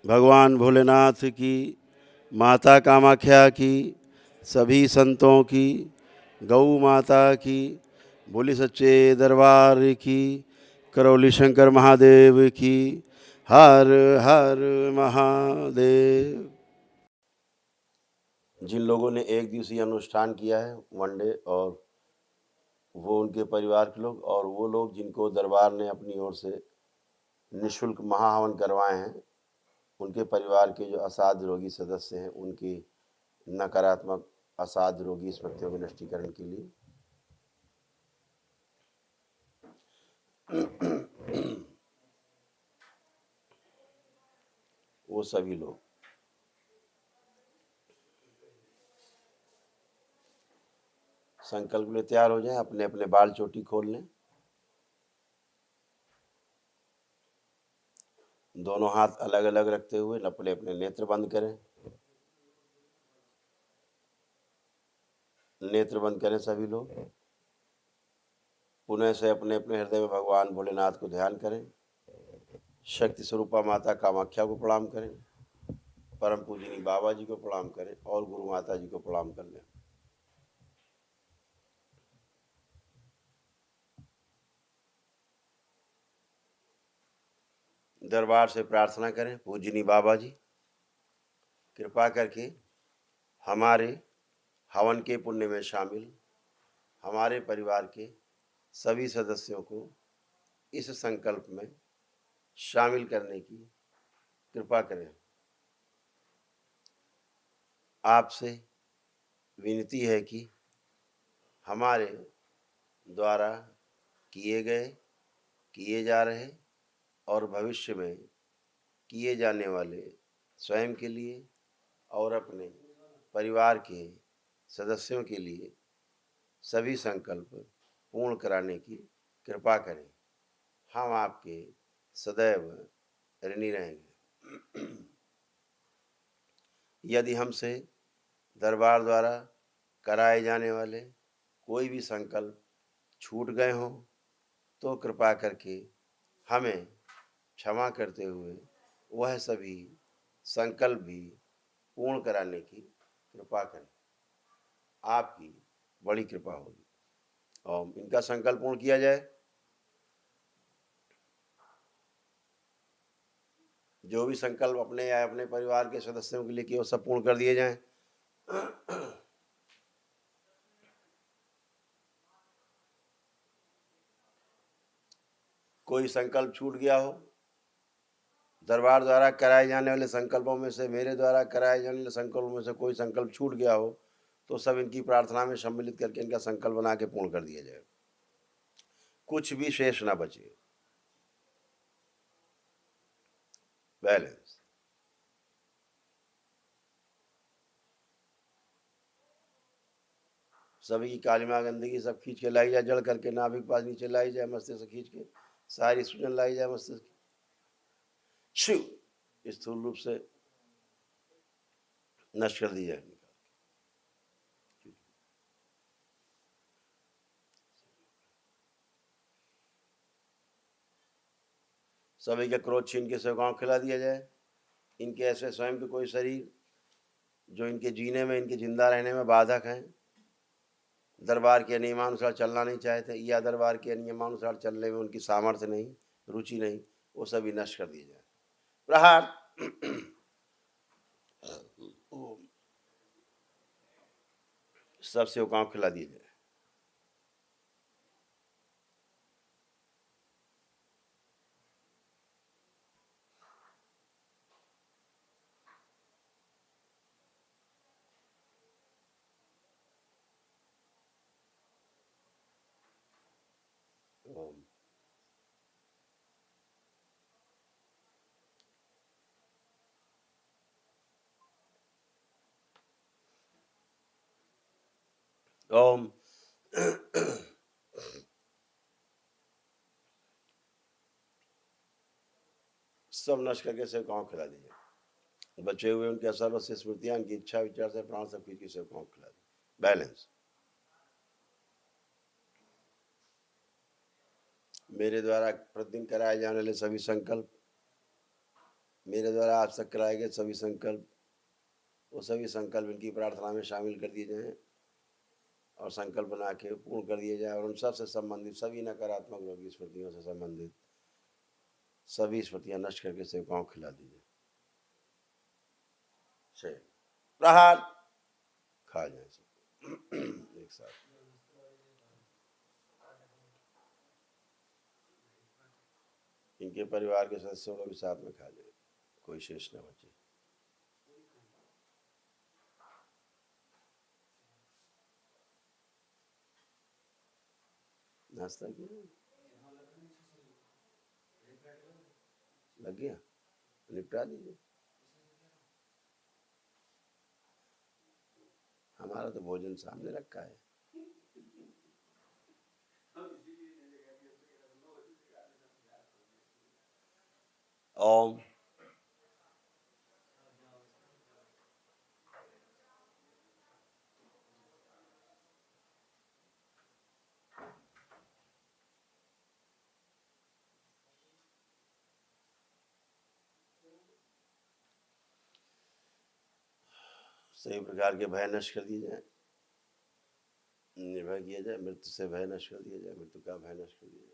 भगवान भोलेनाथ की, माता कामाख्या की, सभी संतों की, गौ माता की, बोली सच्चे दरबार की, करौली शंकर महादेव की, हर हर महादेव। जिन लोगों ने एक दिवसीय अनुष्ठान किया है वनडे, और वो उनके परिवार के लोग, और वो लोग जिनको दरबार ने अपनी ओर से निःशुल्क महाहवन करवाए हैं, उनके परिवार के जो असाध्य रोगी सदस्य हैं, उनकी नकारात्मक असाध्य रोगी स्मृतियों के नष्टीकरण के लिए वो सभी लोग संकल्प में तैयार हो जाएं, अपने अपने बाल चोटी खोल लें, दोनों हाथ अलग अलग रखते हुए अपने अपने नेत्र बंद करें। नेत्र बंद करें सभी लोग। पुनः से अपने अपने हृदय में भगवान भोलेनाथ को ध्यान करें। शक्ति स्वरूपा माता कामाख्या को प्रणाम करें, परम पूजनी बाबा जी को प्रणाम करें और गुरु माता जी को प्रणाम कर लें। दरबार से प्रार्थना करें, पूजनी बाबा जी कृपा करके हमारे हवन के पुण्य में शामिल हमारे परिवार के सभी सदस्यों को इस संकल्प में शामिल करने की कृपा करें। आपसे विनती है कि हमारे द्वारा किए गए, किए जा रहे और भविष्य में किए जाने वाले स्वयं के लिए और अपने परिवार के सदस्यों के लिए सभी संकल्प पूर्ण कराने की कृपा करें। हम आपके सदैव ऋणी रहेंगे। यदि हमसे दरबार द्वारा कराए जाने वाले कोई भी संकल्प छूट गए हों तो कृपा करके हमें क्षमा करते हुए वह सभी संकल्प भी पूर्ण कराने की कृपा करें। आपकी बड़ी कृपा होगी। और इनका संकल्प पूर्ण किया जाए। जो भी संकल्प अपने या अपने परिवार के सदस्यों के लिए किए वो सब पूर्ण कर दिए जाएं। कोई संकल्प छूट गया हो, दरबार द्वारा कराए जाने वाले संकल्पों में से, मेरे द्वारा कराए जाने वाले संकल्पों में से कोई संकल्प छूट गया हो तो सब इनकी प्रार्थना में सम्मिलित करके इनका संकल्प बना के पूर्ण कर दिया जाए, कुछ भी शेष ना बचे। बैलेंस। सभी की कालिमा गंदगी सब खींच के लाई जाए, जड़ करके नाभिक पास नीचे लाई जाए, मस्तिष्क से खींच के सारी सूजन लाई जाए मस्तिष्क की। शिव स्थूल रूप से नष्ट कर दी जाए। सभी का क्रोध छीन के सेवकाओं खिला दिया जाए। इनके ऐसे स्वयं के कोई शरीर जो इनके जीने में, इनके जिंदा रहने में बाधक हैं, दरबार के नियमानुसार चलना नहीं चाहते या दरबार के नियमानुसार चलने में उनकी सामर्थ्य नहीं, रुचि नहीं, वो सभी नष्ट कर दिए जाए। प्रहार। सब सेवकाओं खिला दिए जाए। ओम। ओम। सब नष्ट करके सेवकाओं खिला दीजिए। बचे हुए उनके सर्वस्व स्मृतियां, उनकी इच्छा विचार से प्राण सब की सेवकाओं खिला दीजिए। बैलेंस। मेरे द्वारा प्रतिदिन कराए जाने वाले सभी संकल्प मेरे द्वारा आज तक कराए गए सभी संकल्प, वो सभी संकल्प इनकी प्रार्थना में शामिल कर दिए जाएं और संकल्प बना के पूर्ण कर दिए जाए, और उन सब से संबंधित सभी नकारात्मक रोगी स्मृतियों से संबंधित सभी स्मृतियां नष्ट करके सेवकाओं को खिला दीजिए। प्रहार खा जाए सब एक साथ। इनके परिवार के सदस्यों को भी साथ में खा जाए, कोई शेष न बचे। नाश्ता किया, लग गया, निपटा दीजिए। हमारा तो भोजन सामने रखा है। ओम सभी प्रकार के भय नष्ट कर दिए जाए, निर्भय किया जाए, मृत्यु से भय नष्ट कर दिया जाए, मृत्यु का भय नष्ट कर दिया जाए।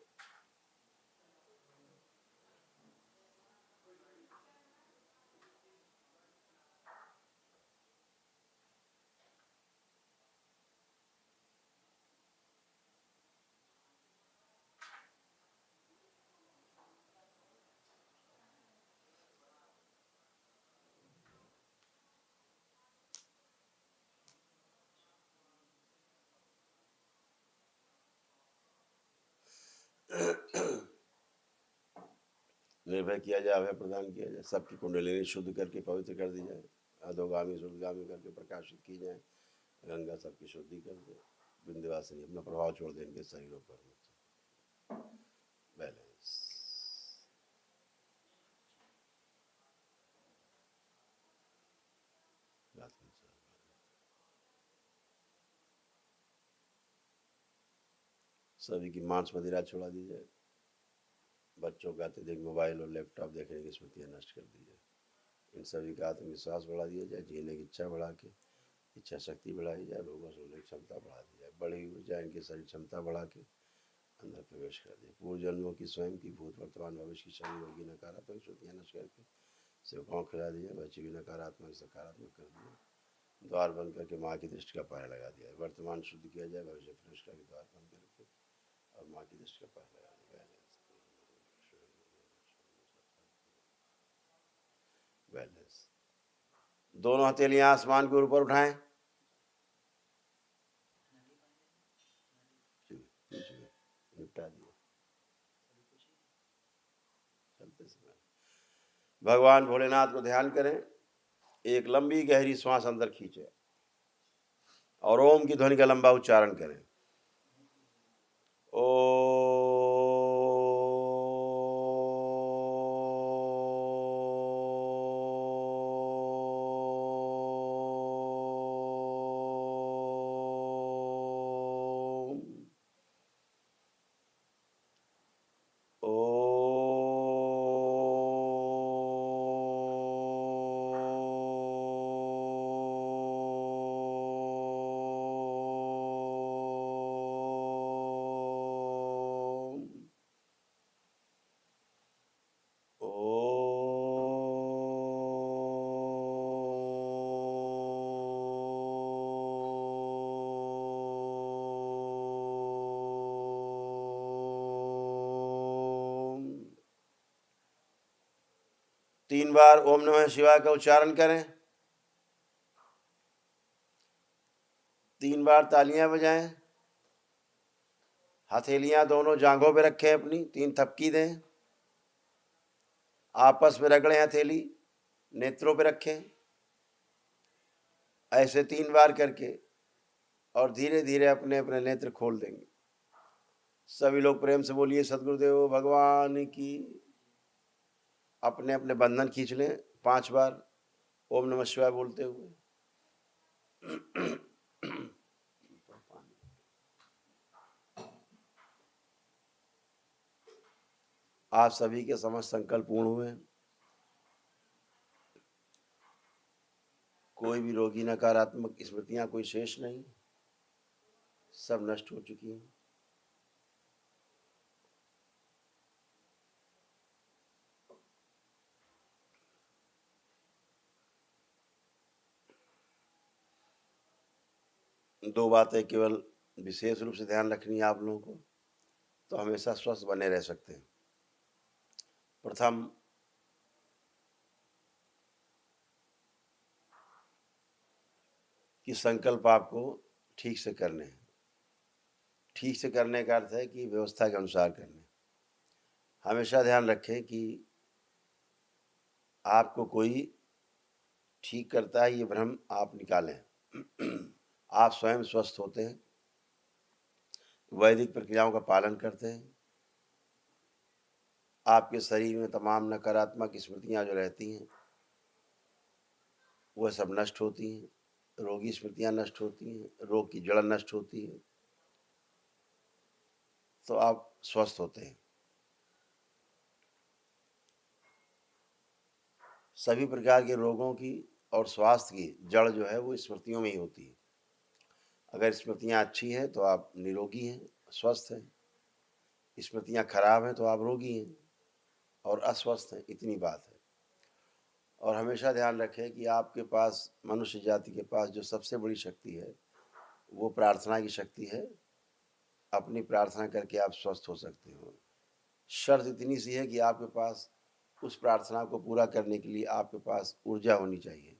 निर्भय किया जाए, अभय प्रदान किया जाए, सबकी कुंडलिनी शुद्ध करके पवित्र कर दी जाए, अधोगामी शुद्धगामी करके प्रकाशित की जाए, गंगा सबकी शुद्धि कर दे, विंध्यवासिनी अपना प्रभाव छोड़ दे इनके शरीरों पर। बैलेंस। सभी की मांस मदिरा छोड़ा दी जाए, बच्चों का अत्यधिक मोबाइल और लैपटॉप देखने की स्मृतियाँ नष्ट कर दी जाए, इन सभी का आत्मविश्वास बढ़ा दिया जाए, जीने की इच्छा बढ़ा के इच्छा शक्ति बढ़ाई जाए, रोगों से लड़ने की क्षमता बढ़ा दी जाए, बड़ी ऊर्जा इनकी शरीर क्षमता बढ़ा के अंदर प्रवेश कर दिए। पूर्व जन्मों की, स्वयं की, भूत वर्तमान भविष्य की शरीरों की नकारात्मक स्मृतियाँ नष्ट करके सेवकाओं खिला दिया, बच्चे की नकारात्मक सकारात्मक कर दिया, द्वार बंद करके माँ की दृष्टि का पाया लगा दिया, वर्तमान शुद्ध किया जाए, भविष्य प्रवेश करके द्वार बंद करके और माँ की दृष्टि का पाया लगा दिया। बैलेंस। दोनों हथेलियां आसमान के ऊपर उठाएं, निपटा दिया। चलते समय भगवान भोलेनाथ को ध्यान करें, एक लंबी गहरी श्वास अंदर खींचे और ओम की ध्वनि का लंबा उच्चारण करें। ओ तीन बार ओम नमः शिवाय का उच्चारण करें, 3 बार तालियां बजाएं, हथेलियां दोनों जांघों पे रखें, अपनी 3 थपकी दें, आपस में रगड़ें, हथेली नेत्रों पे रखें, ऐसे 3 बार करके और धीरे धीरे अपने अपने नेत्र खोल देंगे। सभी लोग प्रेम से बोलिए सदगुरुदेव भगवान की। अपने अपने बंधन खींच लें 5 बार ओम नमः शिवाय बोलते हुए। आप सभी के समस्त संकल्प पूर्ण हुए। कोई भी रोगी नकारात्मक स्मृतियां कोई शेष नहीं, सब नष्ट हो चुकी हैं। दो बातें केवल विशेष रूप से ध्यान रखनी है आप लोगों को, तो हमेशा स्वस्थ बने रह सकते हैं। प्रथम, कि संकल्प आपको ठीक से करने हैं। ठीक से करने का अर्थ है कि व्यवस्था के अनुसार करने। हमेशा ध्यान रखें कि आपको कोई ठीक करता है ये भ्रम आप निकालें। आप स्वयं स्वस्थ होते हैं, वैदिक प्रक्रियाओं का पालन करते हैं, आपके शरीर में तमाम नकारात्मक स्मृतियां जो रहती हैं वह सब नष्ट होती हैं, रोगी स्मृतियां नष्ट होती हैं, रोग की जड़ नष्ट होती है, तो आप स्वस्थ होते हैं। सभी प्रकार के रोगों की और स्वास्थ्य की जड़ जो है वो स्मृतियों में ही होती है। अगर स्मृतियां अच्छी हैं तो आप निरोगी हैं, स्वस्थ हैं। स्मृतियां खराब हैं तो आप रोगी हैं और अस्वस्थ हैं, इतनी बात है। और हमेशा ध्यान रखें कि आपके पास, मनुष्य जाति के पास जो सबसे बड़ी शक्ति है वो प्रार्थना की शक्ति है। अपनी प्रार्थना करके आप स्वस्थ हो सकते हो। शर्त इतनी सी है कि आपके पास उस प्रार्थना को पूरा करने के लिए आपके पास ऊर्जा होनी चाहिए।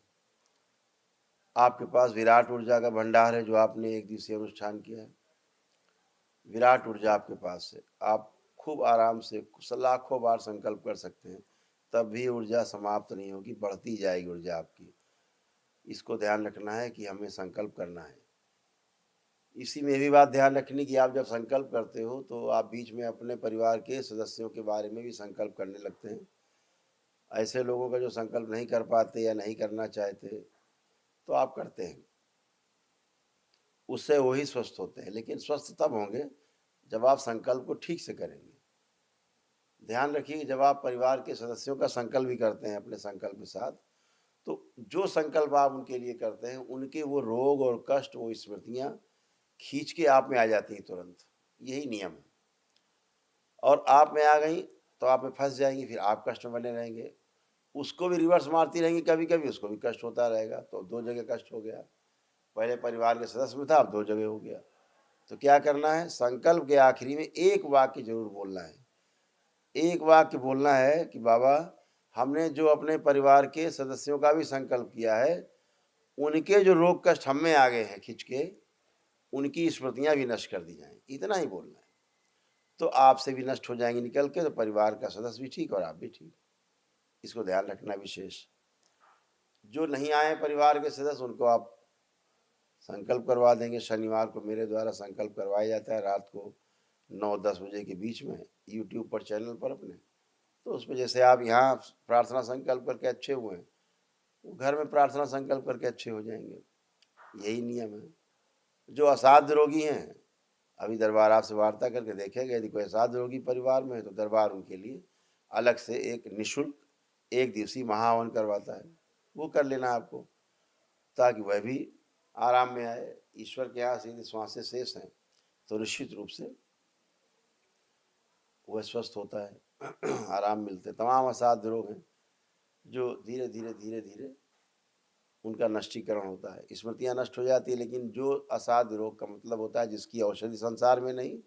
आपके पास विराट ऊर्जा का भंडार है जो आपने एक दिवसीय अनुष्ठान किया है। विराट ऊर्जा आपके पास है, आप खूब आराम से लाखों बार संकल्प कर सकते हैं, तब भी ऊर्जा समाप्त नहीं होगी, बढ़ती जाएगी ऊर्जा आपकी। इसको ध्यान रखना है कि हमें संकल्प करना है। इसी में भी बात ध्यान रखनी कि आप जब संकल्प करते हो तो आप बीच में अपने परिवार के सदस्यों के बारे में भी संकल्प करने लगते हैं। ऐसे लोगों का जो संकल्प नहीं कर पाते या नहीं करना चाहते तो आप करते हैं, उससे वही स्वस्थ होते हैं। लेकिन स्वस्थ तब होंगे जब आप संकल्प को ठीक से करेंगे। ध्यान रखिए कि जब आप परिवार के सदस्यों का संकल्प भी करते हैं अपने संकल्प के साथ, तो जो संकल्प आप उनके लिए करते हैं उनके वो रोग और कष्ट, वो स्मृतियां खींच के आप में आ जाती हैं तुरंत। यही नियम है। और आप में आ गई तो आप में फंस जाएंगी, फिर आप कष्ट में बने रहेंगे। उसको भी रिवर्स मारती रहेंगी, कभी कभी उसको भी कष्ट होता रहेगा, तो दो जगह कष्ट हो गया। पहले परिवार के सदस्य में था, अब दो जगह हो गया। तो क्या करना है, संकल्प के आखिरी में एक वाक्य जरूर बोलना है। एक वाक्य बोलना है कि बाबा, हमने जो अपने परिवार के सदस्यों का भी संकल्प किया है, उनके जो रोग कष्ट हम में आ गए हैं खिंच के, उनकी स्मृतियां भी नष्ट कर दी जाएं। इतना ही बोलना है, तो आपसे भी नष्ट हो जाएंगे निकल के, तो परिवार का सदस्य भी ठीक और आप भी ठीक। इसको ध्यान रखना विशेष। जो नहीं आए परिवार के सदस्य उनको आप संकल्प करवा देंगे। शनिवार को मेरे द्वारा संकल्प करवाया जाता है रात को 9-10 बजे के बीच में, यूट्यूब पर चैनल पर अपने। तो उसमें जैसे आप यहाँ प्रार्थना संकल्प करके अच्छे हुए हैं, वो घर में प्रार्थना संकल्प करके अच्छे हो जाएंगे। यही नियम है। जो असाध्य रोगी हैं, अभी दरबार आपसे वार्ता करके देखेगा, यदि कोई असाध्य रोगी परिवार में है तो दरबार उनके लिए अलग से एक निःशुल्क एक दिवसीय महाहवन करवाता है। वो कर लेना आपको, ताकि वह भी आराम में आए। ईश्वर के यहाँ सीधे श्वासें शेष हैं तो निश्चित रूप से वह स्वस्थ होता है। आराम मिलते। तमाम असाध्य रोग हैं जो धीरे धीरे धीरे धीरे उनका नष्टीकरण होता है। स्मृतियाँ नष्ट हो जाती है, लेकिन जो असाध्य रोग का मतलब होता है जिसकी औषधि संसार में नहीं,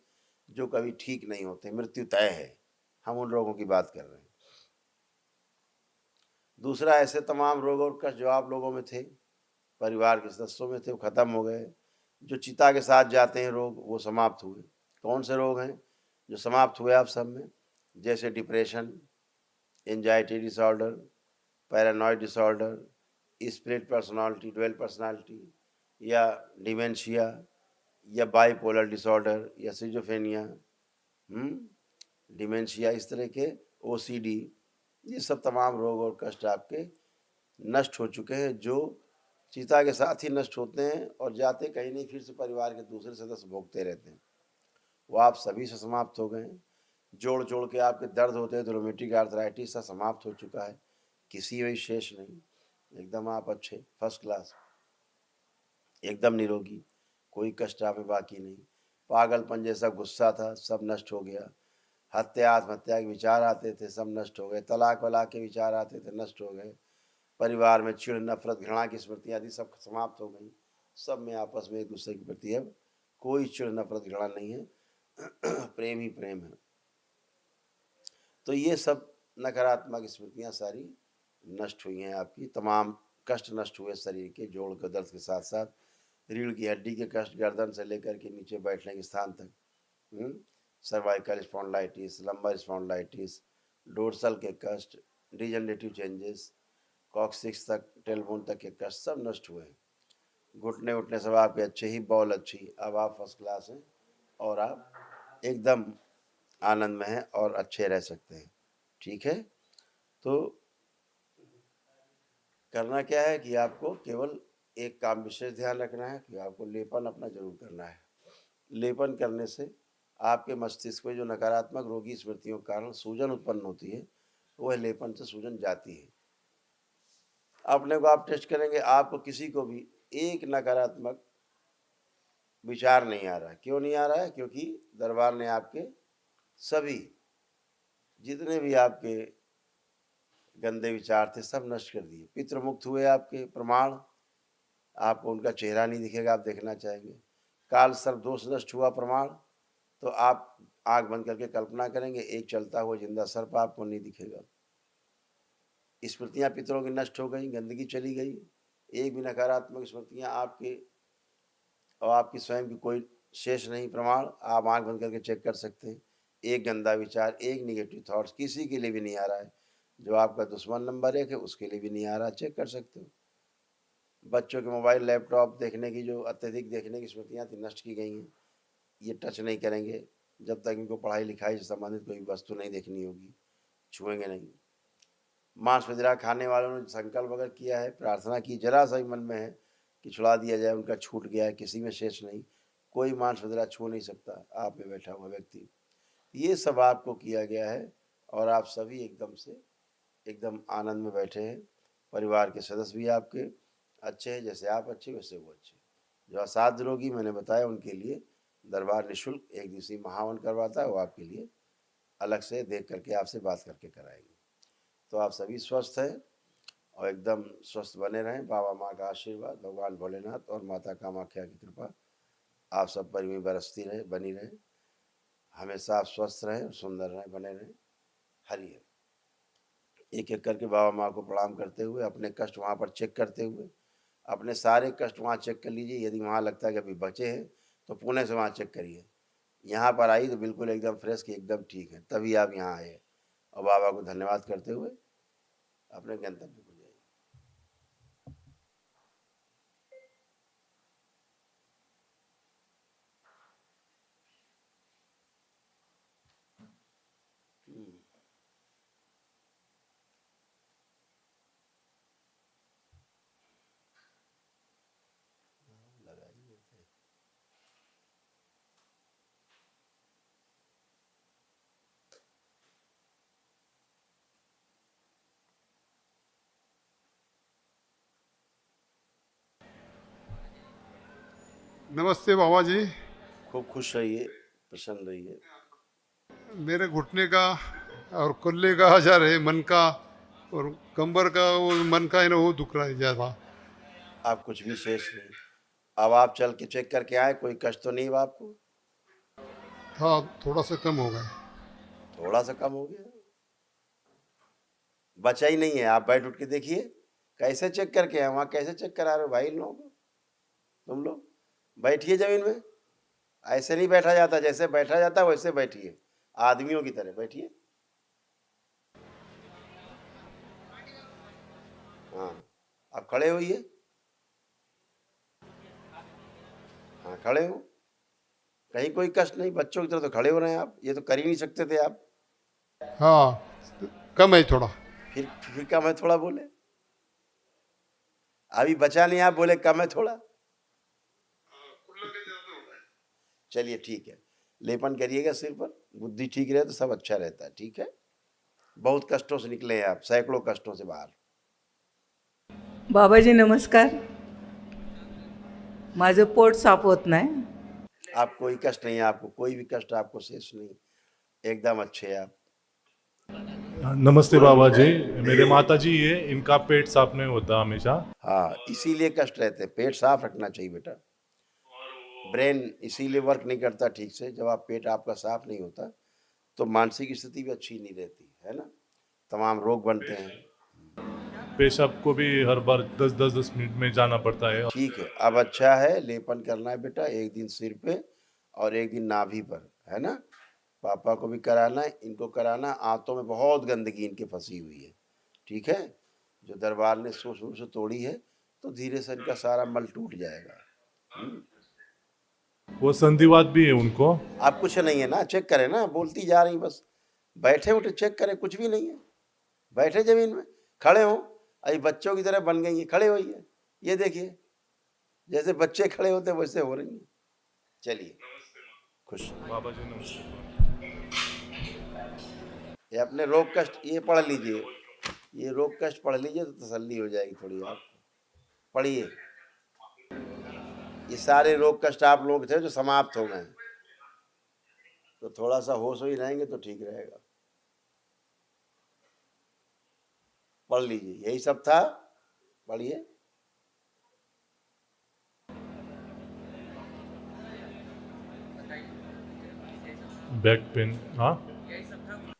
जो कभी ठीक नहीं होते, मृत्यु तय है, हम उन रोगों की बात कर रहे हैं। दूसरा, ऐसे तमाम रोग और कष्ट जो आप लोगों में थे, परिवार के सदस्यों में थे, वो खत्म हो गए। जो चिता के साथ जाते हैं रोग, वो समाप्त हुए। कौन से रोग हैं जो समाप्त हुए आप सब में? जैसे depression, anxiety disorder, paranoid disorder, split personality, dual personality, या डिमेंशिया, या बाइपोलर डिसऑर्डर, या सिजोफ्रेनिया, डिमेंशिया, इस तरह के ओसीडी, ये सब तमाम रोग और कष्ट आपके नष्ट हो चुके हैं, जो चिता के साथ ही नष्ट होते हैं और जाते कहीं नहीं, फिर से परिवार के दूसरे सदस्य भोगते रहते हैं। वो आप सभी से समाप्त हो गए हैं। जोड़ जोड़ के आपके दर्द होते हैं तो रोमेटिक आर्थराइटिस सा समाप्त हो चुका है, किसी में शेष नहीं। एकदम आप अच्छे, फर्स्ट क्लास, एकदम निरोगी, कोई कष्ट आप में बाकी नहीं। पागलपन जैसा गुस्सा था सब नष्ट हो गया। हत्या आत्महत्या के विचार आते थे सब नष्ट हो गए। तलाक वलाक के विचार आते थे नष्ट हो गए। परिवार में चिढ़ नफरत घृणा की स्मृतियाँ आदि सब समाप्त हो गई। सब में आपस में एक दूसरे के प्रति अब कोई चिढ़ नफरत घृणा नहीं है। प्रेम ही प्रेम है। तो ये सब नकारात्मक स्मृतियाँ सारी नष्ट हुई हैं। आपकी तमाम कष्ट नष्ट हुए शरीर के, जोड़ के दर्द के साथ साथ रीढ़ की हड्डी के कष्ट, गर्दन से लेकर के नीचे बैठने के स्थान तक, cervical spondylitis, lumbar spondylitis, dorsal के कष्ट, डिजेनरेटिव चेंजेस, कॉक्सिक्स तक, टेलबोन तक के कष्ट सब नष्ट हुए हैं। घुटने उठने सब आपके अच्छे ही, बॉल अच्छी, अब आप फर्स्ट क्लास हैं और आप एकदम आनंद में हैं और अच्छे रह सकते हैं। ठीक है, तो करना क्या है कि आपको केवल एक काम विशेष ध्यान रखना है कि आपको लेपन अपना जरूर करना है। लेपन करने से आपके मस्तिष्क में जो नकारात्मक रोगी स्मृतियों के कारण सूजन उत्पन्न होती है, वह लेपन से सूजन जाती है। अपने को आप टेस्ट करेंगे, आपको किसी को भी एक नकारात्मक विचार नहीं आ रहा है। क्यों नहीं आ रहा है? क्योंकि दरबार ने आपके सभी जितने भी आपके गंदे विचार थे सब नष्ट कर दिए। पितृमुक्त हुए आपके प्रमाण, आपको उनका चेहरा नहीं दिखेगा, आप देखना चाहेंगे। काल सर्प दोष नष्ट हुआ प्रमाण, तो आप आंख बंद करके कल्पना करेंगे एक चलता हुआ जिंदा सर्प आपको नहीं दिखेगा। स्मृतियां पितरों की नष्ट हो गई, गंदगी चली गई। एक भी नकारात्मक स्मृतियां आपके और आपकी स्वयं की कोई शेष नहीं। प्रमाण आप आंख बंद करके चेक कर सकते हैं। एक गंदा विचार, एक निगेटिव थॉट्स किसी के लिए भी नहीं आ रहा है। जो आपका दुश्मन नंबर 1 है उसके लिए भी नहीं आ रहा, चेक कर सकते हो। बच्चों के मोबाइल लैपटॉप देखने की जो अत्यधिक देखने की स्मृतियाँ थी नष्ट की गई हैं। ये टच नहीं करेंगे जब तक इनको पढ़ाई लिखाई से संबंधित कोई वस्तु नहीं देखनी होगी, छुएंगे नहीं। मांस मदिरा खाने वालों ने संकल्प अगर किया है, प्रार्थना की, जरा सा ही मन में है कि छुड़ा दिया जाए, उनका छूट गया है, किसी में शेष नहीं। कोई मांस मदिरा छू नहीं सकता आप में बैठा हुआ व्यक्ति। ये सब आपको किया गया है और आप सभी एकदम से एकदम आनंद में बैठे हैं। परिवार के सदस्य भी आपके अच्छे हैं, जैसे आप अच्छे वैसे वो अच्छे। जो असाध्य रोगी मैंने बताया उनके लिए दरबार निःशुल्क 1 दिवसीय महावन करवाता है, वो आपके लिए अलग से देख करके आपसे बात करके कराएंगे। तो आप सभी स्वस्थ हैं और एकदम स्वस्थ बने रहें। बाबा माँ का आशीर्वाद, भगवान भोलेनाथ और माता कामाख्या की कृपा आप सब पर भी बरसती रहे, बनी रहे। हमेशा आप स्वस्थ रहें, सुंदर रहें, बने रहें। हरि हर। एक एक करके बाबा माँ को प्रणाम करते हुए, अपने कष्ट वहाँ पर चेक करते हुए, अपने सारे कष्ट वहाँ चेक कर लीजिए। यदि वहाँ लगता है कि अभी बचे हैं तो पुणे से वहाँ चेक करिए। यहाँ पर आई तो बिल्कुल एकदम फ्रेश कि एकदम ठीक है, तभी आप यहाँ आए। और बाबा को धन्यवाद करते हुए अपने गंतव्य को जाइए। लगाइए। नमस्ते बाबा जी। खूब खुश रहिए, प्रसन्न रहिए। मेरे घुटने का और कुल्ले का आजार है, मन का और कंबर का, वो मन का है ना, वो दुख रहा है ज़्यादा। आप कुछ भी शेष नहीं। अब आप चल के चेक करके आए, कोई कष्ट तो नहीं हुआ आपको? था, थोड़ा सा कम हो गया। थोड़ा सा कम हो गया, बचा ही नहीं है। आप बैठ उठ के देखिए, कैसे चेक करके आए वहाँ, कैसे चेक करा रहे हो भाई लोग? तुम लोग बैठिए जमीन में। ऐसे नहीं बैठा जाता, जैसे बैठा जाता वैसे बैठिए, आदमियों की तरह बैठिए। हाँ, आप खड़े होइए। हाँ, खड़े हो। कहीं कोई कष्ट नहीं, बच्चों की तरह तो खड़े हो रहे हैं आप, ये तो कर ही नहीं सकते थे आप। हाँ, कम है थोड़ा। फिर कम है थोड़ा बोले? अभी बचा नहीं, आप बोले कम है थोड़ा। चलिए ठीक है, लेपन करिएगा सिर पर, बुद्धि ठीक रहे तो सब अच्छा रहता है। ठीक है, बहुत कष्टों से निकले हैं आप, सैकड़ों कष्टों से बाहर। बाबाजी नमस्कार. माझं पोट साफ होत नाही. आप कोई कष्ट नहीं है, आपको कोई भी कष्ट आपको शेष नहीं, एकदम अच्छे हैं आप। नमस्ते बाबा जी, मेरे माता जी है, इनका पेट साफ नहीं होता हमेशा। हाँ, इसीलिए कष्ट रहते हैं। पेट साफ रखना चाहिए बेटा। ब्रेन इसीलिए वर्क नहीं करता ठीक से, जब आप पेट आपका साफ नहीं होता तो मानसिक स्थिति भी अच्छी नहीं रहती है ना, तमाम रोग बनते हैं। पेशाब को भी हर बार 10-10 मिनट में जाना पड़ता है। ठीक है, अब अच्छा है, लेपन करना है बेटा, एक दिन सिर पे और एक दिन नाभि पर, है ना। पापा को भी कराना है, इनको कराना। आंतों में बहुत गंदगी इनके फंसी हुई है, ठीक है, जो दरबार ने शुरू से तोड़ी है, तो धीरे से इनका सारा मल टूट जाएगा। वो संधिवात भी है उनको। आप कुछ नहीं है ना, चेक करें ना, बोलती जा रही बस। बैठे उठे चेक करें, कुछ भी नहीं है। बैठे जमीन में, खड़े हो, अभी बच्चों की तरह बन गई है, खड़े होइए। ये देखिए, जैसे बच्चे खड़े होते वैसे हो रही है। चलिए, खुश। बाबा जी नमस्ते। ये अपने रोग कष्ट ये पढ़ लीजिए, ये रोग कष्ट पढ़ लीजिए तो तसल्ली हो जाएगी थोड़ी आपको। पढ़िए, ये सारे रोग कष्ट आप लोग थे जो समाप्त हो गए, तो थोड़ा सा होश ही रहेंगे तो ठीक रहेगा। पढ़ लीजिए, यही सब था, पढ़िए। बैक पेन, हाँ।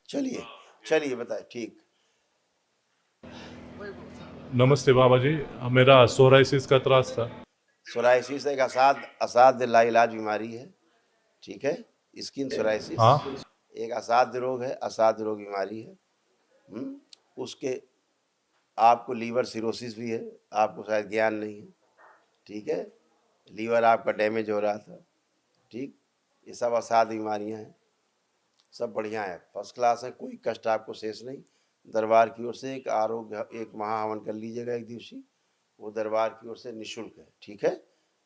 चलिए चलिए, बताए। ठीक। नमस्ते बाबा जी, मेरा सोराइसिस का त्रास था। सोराइसिस एक असाध्य लाइलाज बीमारी है, ठीक है। स्किन सोराइसिस हाँ। एक असाध्य रोग है, असाध्य रोग बीमारी है। उसके आपको लीवर सिरोसिस भी है, आपको शायद ज्ञान नहीं है, ठीक है। लीवर आपका डैमेज हो रहा था, ठीक। ये सब असाध्य बीमारियां हैं, सब बढ़िया है, फर्स्ट क्लास है, कोई कष्ट आपको शेष नहीं। दरबार की ओर से एक आरोग्य, एक महाहवन कर लीजिएगा एक दिवसीय, वो दरबार की ओर से निःशुल्क है, ठीक है।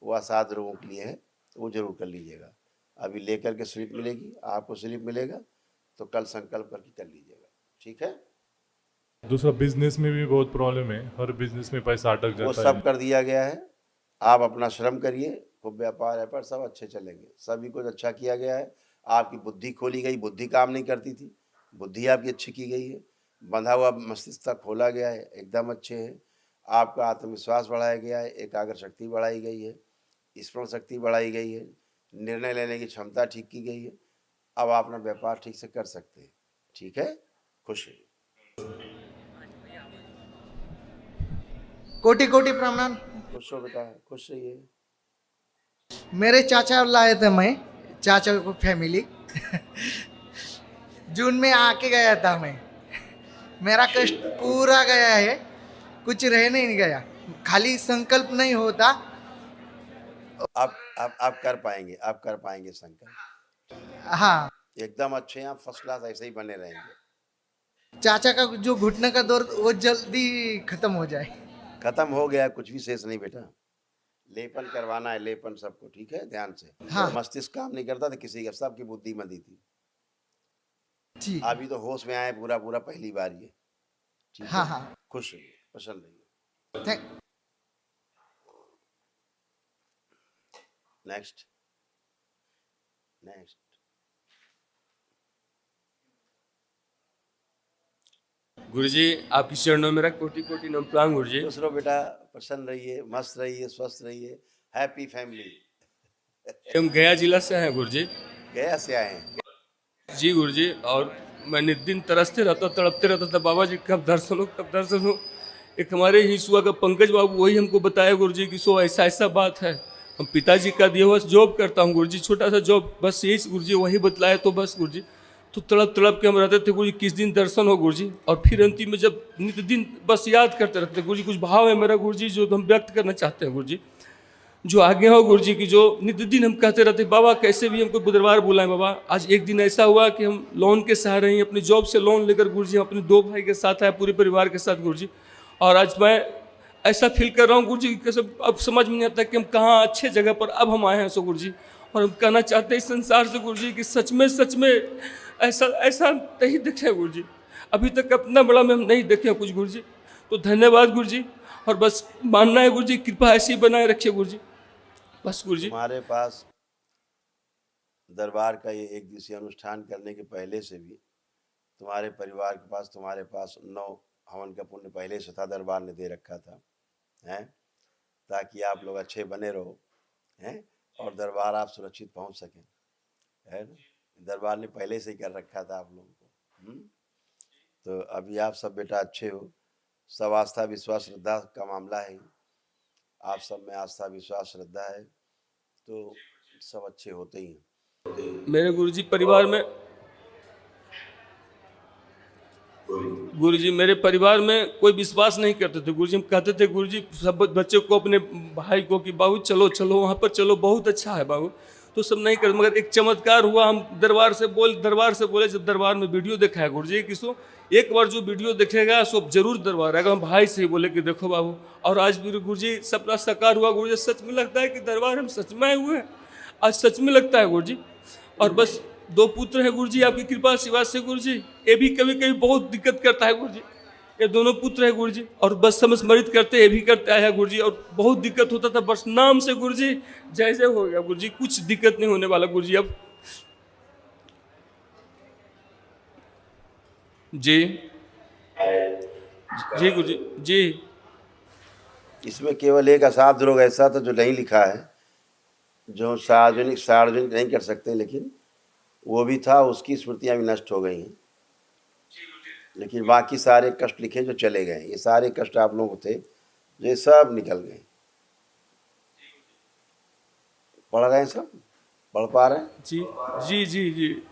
वो असाध्य रोगों के लिए है, तो वो जरूर कर लीजिएगा। अभी लेकर के स्लिप मिलेगी आपको, स्लिप मिलेगा तो कल संकल्प करके कर लीजिएगा, ठीक है। दूसरा, बिजनेस में भी बहुत प्रॉब्लम है, हर बिजनेस में पैसा अटक वो जाता सब है। कर दिया गया है, आप अपना श्रम करिए, खूब व्यापार व्यापार सब अच्छे चलेंगे, सभी कुछ अच्छा किया गया है। आपकी बुद्धि खोली गई, बुद्धि काम नहीं करती थी, बुद्धि आपकी अच्छी की गई है। बंधा हुआ मस्तिष्क खोला गया है, एकदम अच्छे है। आपका आत्मविश्वास बढ़ाया गया है, एकाग्र शक्ति बढ़ाई गई है, स्मरण शक्ति बढ़ाई गई है, निर्णय लेने की क्षमता ठीक की गई है। अब आप अपना व्यापार ठीक से कर सकते हैं, ठीक है। खुश रहिए। कोटि कोटि प्रणाम। खुश हो बेटा, खुश रहिए। मेरे चाचा लाए थे, मैं चाचा को फैमिली जून में आके गया था मैं। मेरा कष्ट पूरा गया है, कुछ रह नहीं गया, खाली संकल्प नहीं होता। आप कर पाएंगे, आप कर पाएंगे संकल्प, हाँ, एकदम अच्छे हैं आप, फर्स्ट क्लास, ऐसे ही बने रहेंगे। चाचा का जो घुटने का दर्द वो जल्दी खत्म हो जाए। खत्म हो गया, कुछ भी शेष नहीं बेटा। लेपन करवाना है, लेपन सबको, ठीक है, ध्यान से। हाँ। मस्तिष्क काम नहीं करता था किसी का, सबकी बुद्धिमती थी। ठीक। अभी तो होश में आए पूरा पूरा, पहली बार ये, ठीक हाँ है। हाँ, खुश रहिए, प्रसन्न रहिए। थैंक। Next next. गुरुजी, आपकी चरणों में मेरा कोटि कोटि नमन प्रणाम गुरुजी। खुश रहो बेटा, प्रसन्न रहिए, मस्त रहिए, स्वस्थ रहिए, हैप्पी फैमिली। हम गया जिला से हैं गुरुजी। गया से आए हैं जी गुरुजी, और मैं नित दिन तरसते रहता, तड़पते रहता था, बाबा जी कब दर्शन हो, कब दर्शन हो। एक हमारे ही सुआ का पंकज बाबू, वही हमको बताया गुरुजी कि सो ऐसा ऐसा बात है। हम पिताजी का दिया हुआ जॉब करता हूँ गुरुजी, छोटा सा जॉब, बस यही गुरुजी वही बतलाया, तो बस गुरुजी तो तड़प तड़प के हम रहते थे गुरुजी, किस दिन दर्शन हो गुरुजी। और फिर अंतिम में जब नित दिन बस याद करते रहते गुरुजी, कुछ भाव है मेरा गुरुजी जो हम व्यक्त करना चाहते हैं गुरुजी, जो आगे हो गुरुजी की, जो नित दिन हम कहते रहते बाबा कैसे भी हमको बुधवार बुलाएं बाबा। आज एक दिन ऐसा हुआ कि हम लोन के सहारे ही, अपनी जॉब से लोन लेकर गुरुजी हम अपने 2 भाई के साथ आए, पूरे परिवार के साथ गुरुजी। और आज मैं ऐसा फील कर रहा हूँ गुरुजी कि सब अब समझ में नहीं आता कि हम कहाँ अच्छे जगह पर अब हम आए हैं सो गुरुजी। और हम कहना चाहते हैं इस संसार से गुरुजी कि सच में ऐसा ऐसा नहीं देखे गुरुजी, अभी तक अपना बड़ा में हम नहीं देखे कुछ गुरुजी। तो धन्यवाद गुरुजी। और बस मानना है गुरु जी, कृपा ऐसी बनाए रखिए गुरु जी, बस गुरु जी। हमारे पास दरबार का ये एक दिवसीय अनुष्ठान करने के पहले से भी तुम्हारे परिवार के पास, तुम्हारे पास 9 हवन का पुण्य पहले से था, दरबार ने दे रखा था, हैं, ताकि आप लोग अच्छे बने रहो, हैं, और दरबार आप सुरक्षित पहुंच सकें, है ना। दरबार ने पहले से ही कर रखा था आप लोगों को। तो अभी आप सब बेटा अच्छे हो, सब आस्था विश्वास श्रद्धा का मामला है, आप सब में आस्था विश्वास श्रद्धा है तो सब अच्छे होते ही हैं। मेरे गुरुजी परिवार में, गुरुजी मेरे परिवार में कोई विश्वास नहीं करते थे गुरुजी। हम कहते थे गुरुजी सब बच्चों को, अपने भाई को, कि बाबू चलो चलो वहाँ पर चलो, बहुत अच्छा है बाबू, तो सब नहीं करते। मगर एक चमत्कार हुआ, हम दरबार से बोले, जब दरबार में वीडियो देखा है गुरुजी, किसको एक बार जो वीडियो देखेगा सो जरूर दरबार आएगा। हम भाई से ही बोले कि देखो बाबू, और आज भी गुरुजी सपना साकार हुआ गुरुजी। सच में लगता है कि दरबार हम सच में आए हुए हैं, आज सच में लगता है गुरुजी। और बस 2 पुत्र हैं गुरुजी, आपकी कृपा आशीर्वाद से गुरुजी। ये भी कभी कभी बहुत दिक्कत करता है गुरुजी, ये दोनों पुत्र है गुरुजी, और बस समस्मरित करते, ये भी करते आया गुरुजी, और बहुत दिक्कत होता था, बस नाम से गुरुजी जय जय हो गया गुरुजी, कुछ दिक्कत नहीं होने वाला गुरुजी अब। जी जी गुरुजी जी। इसमें केवल एक असाध्य रोग ऐसा था जो नहीं लिखा है, जो सार्वजनिक नहीं कर सकते, लेकिन वो भी था, उसकी स्मृतियाँ भी नष्ट हो गई हैं। लेकिन बाकी सारे कष्ट लिखे जो चले गए, ये सारे कष्ट आप लोगों को थे जो ये सब निकल गए। पढ़ रहे हैं सब, पढ़ पा रहे हैं? जी जी जी जी।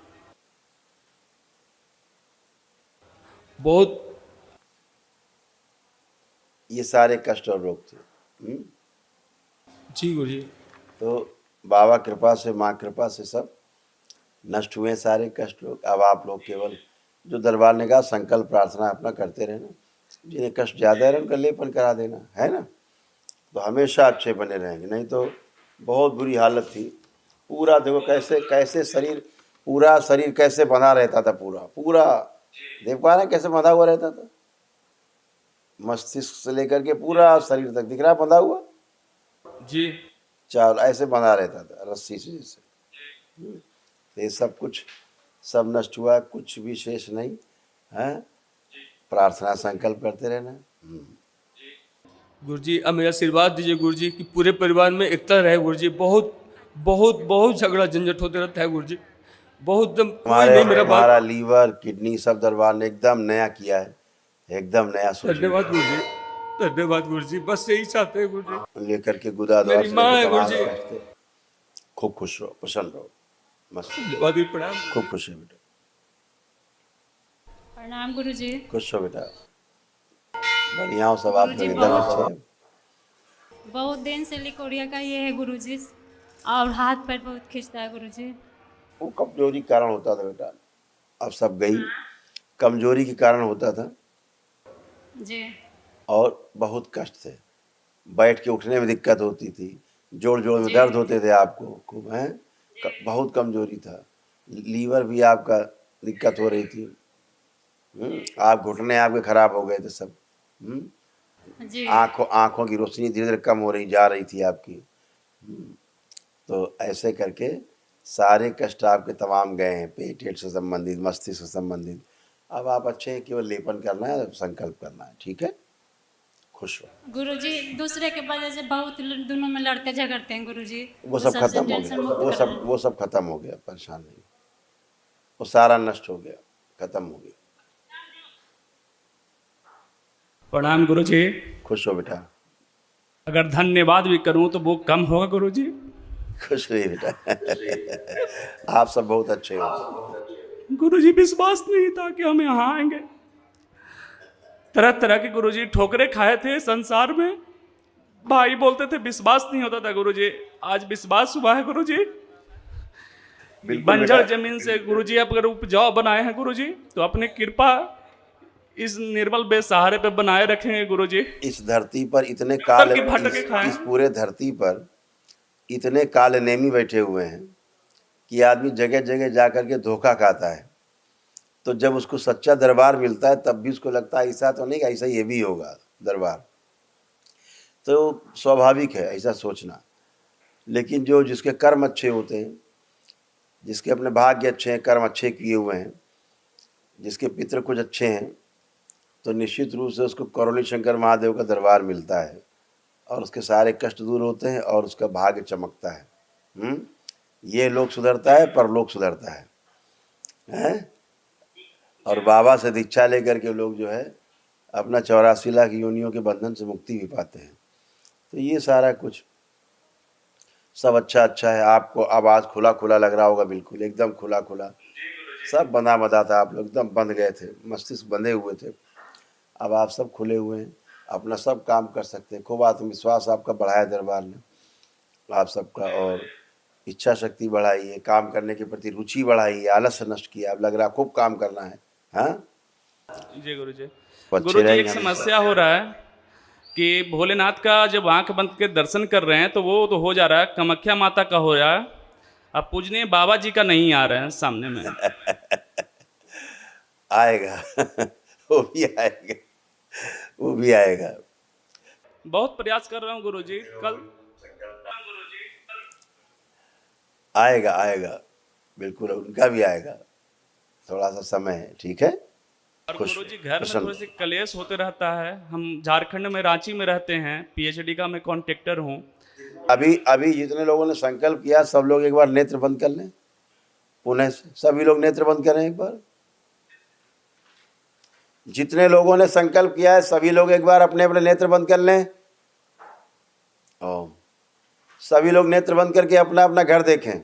बहुत ये सारे कष्ट और रोग थे। जी गुरुजी। तो बाबा कृपा से, माँ कृपा से सब नष्ट हुए सारे कष्ट रोग। अब आप लोग केवल जो दरबार ने कहा संकल्प प्रार्थना अपना करते रहना, जिन्हें कष्ट ज़्यादा है उनका लेपन करा देना, है ना, तो हमेशा अच्छे बने रहेंगे। नहीं तो बहुत बुरी हालत थी। पूरा देखो कैसे कैसे शरीर, पूरा शरीर कैसे बंधा रहता था, पूरा देख पा रहे हैं कैसे बंधा हुआ रहता था, मस्तिष्क से लेकर के पूरा शरीर तक दिख रहा है बंधा हुआ जी। चावल ऐसे बंधा रहता था रस्सी से जैसे। तो ये सब कुछ सब नष्ट हुआ, कुछ भी शेष नहीं है। प्रार्थना संकल्प करते रहना। गुरुजी अब मेरा आशीर्वाद दीजिए गुरुजी कि पूरे परिवार में एकता रहे गुरुजी। बहुत बहुत बहुत झगड़ा झंझट होते रहता है गुरुजी, बहुत दम कोई नहीं मेरा बात। हमारा लीवर किडनी सब दरबार ने एकदम नया किया है, एकदम नया सोच। धन्यवाद गुरुजी, धन्यवाद गुरुजी, बस यही चाहते हैं गुरुजी। लेकर के गुदा द्वार मेरी माँ है गुरुजी। खूब खुश रहो, प्रसन्न रहो, मस्त। धन्यवाद, प्रणाम। खूब खुश है बेटा। प्रणाम गुरुजी। खुश हो बेटा, बढ़िया हो सब आप लोग, एकदम अच्छे हैं। बहुत दिन से लिकोरिया का ये है गुरुजी, और हाथ पैर बहुत खींचता है गुरुजी। वो कमजोरी के कारण होता था बेटा, अब सब गई, कमजोरी के कारण होता था जी। और बहुत कष्ट थे, बैठ के उठने में दिक्कत होती थी, जोड़ जोड़ में दर्द होते थे आपको खूब, हैं, बहुत कमजोरी था। लीवर भी आपका दिक्कत हो रही थी, आप घुटने आपके खराब हो गए थे सब। जी। आँखों की रोशनी धीरे धीरे कम हो रही जा रही थी आपकी। तो ऐसे करके सारे कष्ट आपके तमाम गए हैं, पेट से संबंधित, मस्तिष्क से संबंधित। अब आप अच्छे हैं, केवल लेपन करना है, संकल्प करना है, ठीक है। खुश हो गुरुजी, दूसरे के वजह से बहुत दोनों में लड़ते झगड़ते हैं गुरुजी। वो सब खत्म हो गया, वो सब खत्म हो गया, परेशान नहीं, वो सारा नष्ट हो गया, खत्म हो गया। प्रणाम गुरुजी। खुश हो बेटा। अगर धन्यवाद भी करूं तो वो कम होगा गुरुजी। खुश रहिए बेटा। आप सब बहुत अच्छे हो। गुरुजी विश्वास नहीं था कि हम यहाँ आएंगे, तरह तरह के गुरुजी ठोकरे खाए थे संसार में, भाई बोलते थे विश्वास नहीं होता था गुरुजी, आज विश्वास हुआ है गुरुजी। बंजर जमीन से गुरुजी अगर उपजाऊ बनाए हैं गुरुजी, तो अपनी कृपा इस निर्मल बेसहारे पे बनाए रखेंगे गुरुजी। इस धरती पर इतने काल, इस पूरे धरती पर इतने काल नेमी बैठे हुए हैं कि आदमी जगह जगह जा कर के धोखा खाता है। तो जब उसको सच्चा दरबार मिलता है तब भी उसको लगता है ऐसा तो नहीं, ऐसा ये भी होगा दरबार। तो स्वाभाविक है ऐसा सोचना। लेकिन जो जिसके कर्म अच्छे होते हैं, जिसके अपने भाग्य अच्छे हैं, कर्म अच्छे किए हुए हैं, जिसके पितृ कुछ अच्छे हैं, तो निश्चित रूप से उसको करौली शंकर महादेव का दरबार मिलता है और उसके सारे कष्ट दूर होते हैं और उसका भाग्य चमकता है। ये लोक सुधरता है, परलोक सुधरता है? और बाबा से दीक्षा लेकर के लोग जो है अपना 84 लाख योनियों के बंधन से मुक्ति भी पाते हैं। तो ये सारा कुछ सब अच्छा है। आपको आवाज़ खुला खुला लग रहा होगा, बिल्कुल एकदम खुला खुला, सब बंधा बंधा था, आप लोग एकदम बंध गए थे, मस्तिष्क बंधे हुए थे। अब आप सब खुले हुए हैं, अपना सब काम कर सकते हैं। खूब आत्मविश्वास आपका बढ़ाया दरबार ने आप सबका, और इच्छा शक्ति बढ़ाई है, काम करने के प्रति रुचि बढ़ाई है, आलस्य नष्ट किया। अब लग रहा है खूब काम करना है। हाँ जी गुरुजी। तो अच्छे गुरुजी, एक रहेंगे समस्या हो रहा है कि भोलेनाथ का जब आंख बंद के दर्शन कर रहे हैं तो वो तो हो जा रहा है, कामाख्या माता का हो रहा है, अब पूजनीय बाबा जी का नहीं आ रहे हैं सामने में। आएगा वो भी आएगा, वो भी आएगा। बहुत प्रयास कर रहा हूँ गुरुजी। कल आएगा आएगा, बिल्कुल उनका भी आएगा, थोड़ा सा समय है। ठीक है। और खुश गुरुजी, घर में प्रसन्न। थोड़े से कलेश होते रहता है। हम झारखंड में, रांची में रहते हैं, पीएचडी का मैं कॉन्ट्रैक्टर हूँ। अभी जितने लोगों ने संकल्प किया सब लोग एक बार नेत्र बंद कर लें। पुणे से सभी लोग नेत्र बंद करें एक बार। जितने लोगों ने संकल्प किया है सभी लोग एक बार अपने अपने नेत्र बंद कर लें। सभी लोग नेत्र बंद करके अपना अपना घर देखें,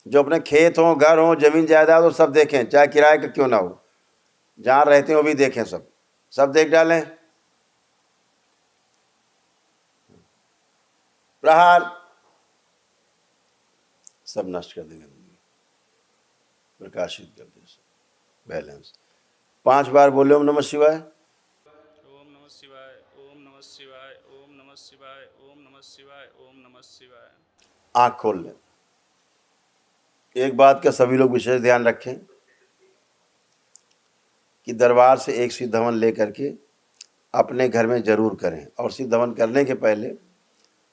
जो अपने खेत हो, घर हो, जमीन जायदाद हो, सब देखें, चाहे किराए का क्यों ना हो, जहाँ रहते हैं वो भी देखें, सब देख डालें। प्रहार सब नष्ट कर देंगे, प्रकाशित कर दे, बैलेंस। 5 बार बोले ओम नमः शिवाय। ओम नमः शिवाय, ओम नमः शिवाय, ओम नमः शिवाय, ओम नमः शिवाय, ओम नमः शिवाय। आँख खोल लें। एक बात का सभी लोग विशेष ध्यान रखें कि दरबार से एक सिद्ध हवन लेकर के अपने घर में जरूर करें, और सिद्ध हवन करने के पहले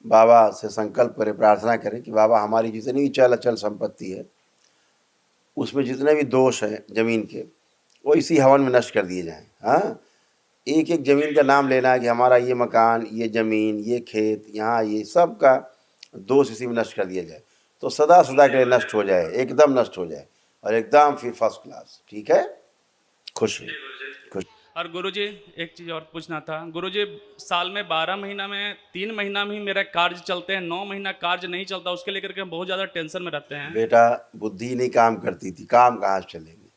बाबा से संकल्प करें, प्रार्थना करें कि बाबा हमारी जितनी भी चल अचल संपत्ति है, उसमें जितने भी दोष हैं जमीन के, वो इसी हवन में नष्ट कर दिए जाएं। हाँ, एक एक जमीन का नाम लेना है कि हमारा ये मकान, ये ज़मीन, ये खेत, यहाँ ये सब का दोष इसी में नष्ट कर दिया जाए, तो सदा सदा के लिए नष्ट हो जाए, एकदम नष्ट हो जाए, और एकदम फिर फर्स्ट क्लास। ठीक है। खुश रहिए, खुश। और गुरुजी, एक चीज़ और पूछना था गुरुजी, साल में 12 महीना में 3 महीना में ही मेरा कार्य चलते हैं, 9 महीना कार्य नहीं चलता, उसके लेकर के हम बहुत ज़्यादा टेंशन में रहते हैं। बेटा बुद्धि नहीं काम करती थी, काम कहाँ से चलेंगे?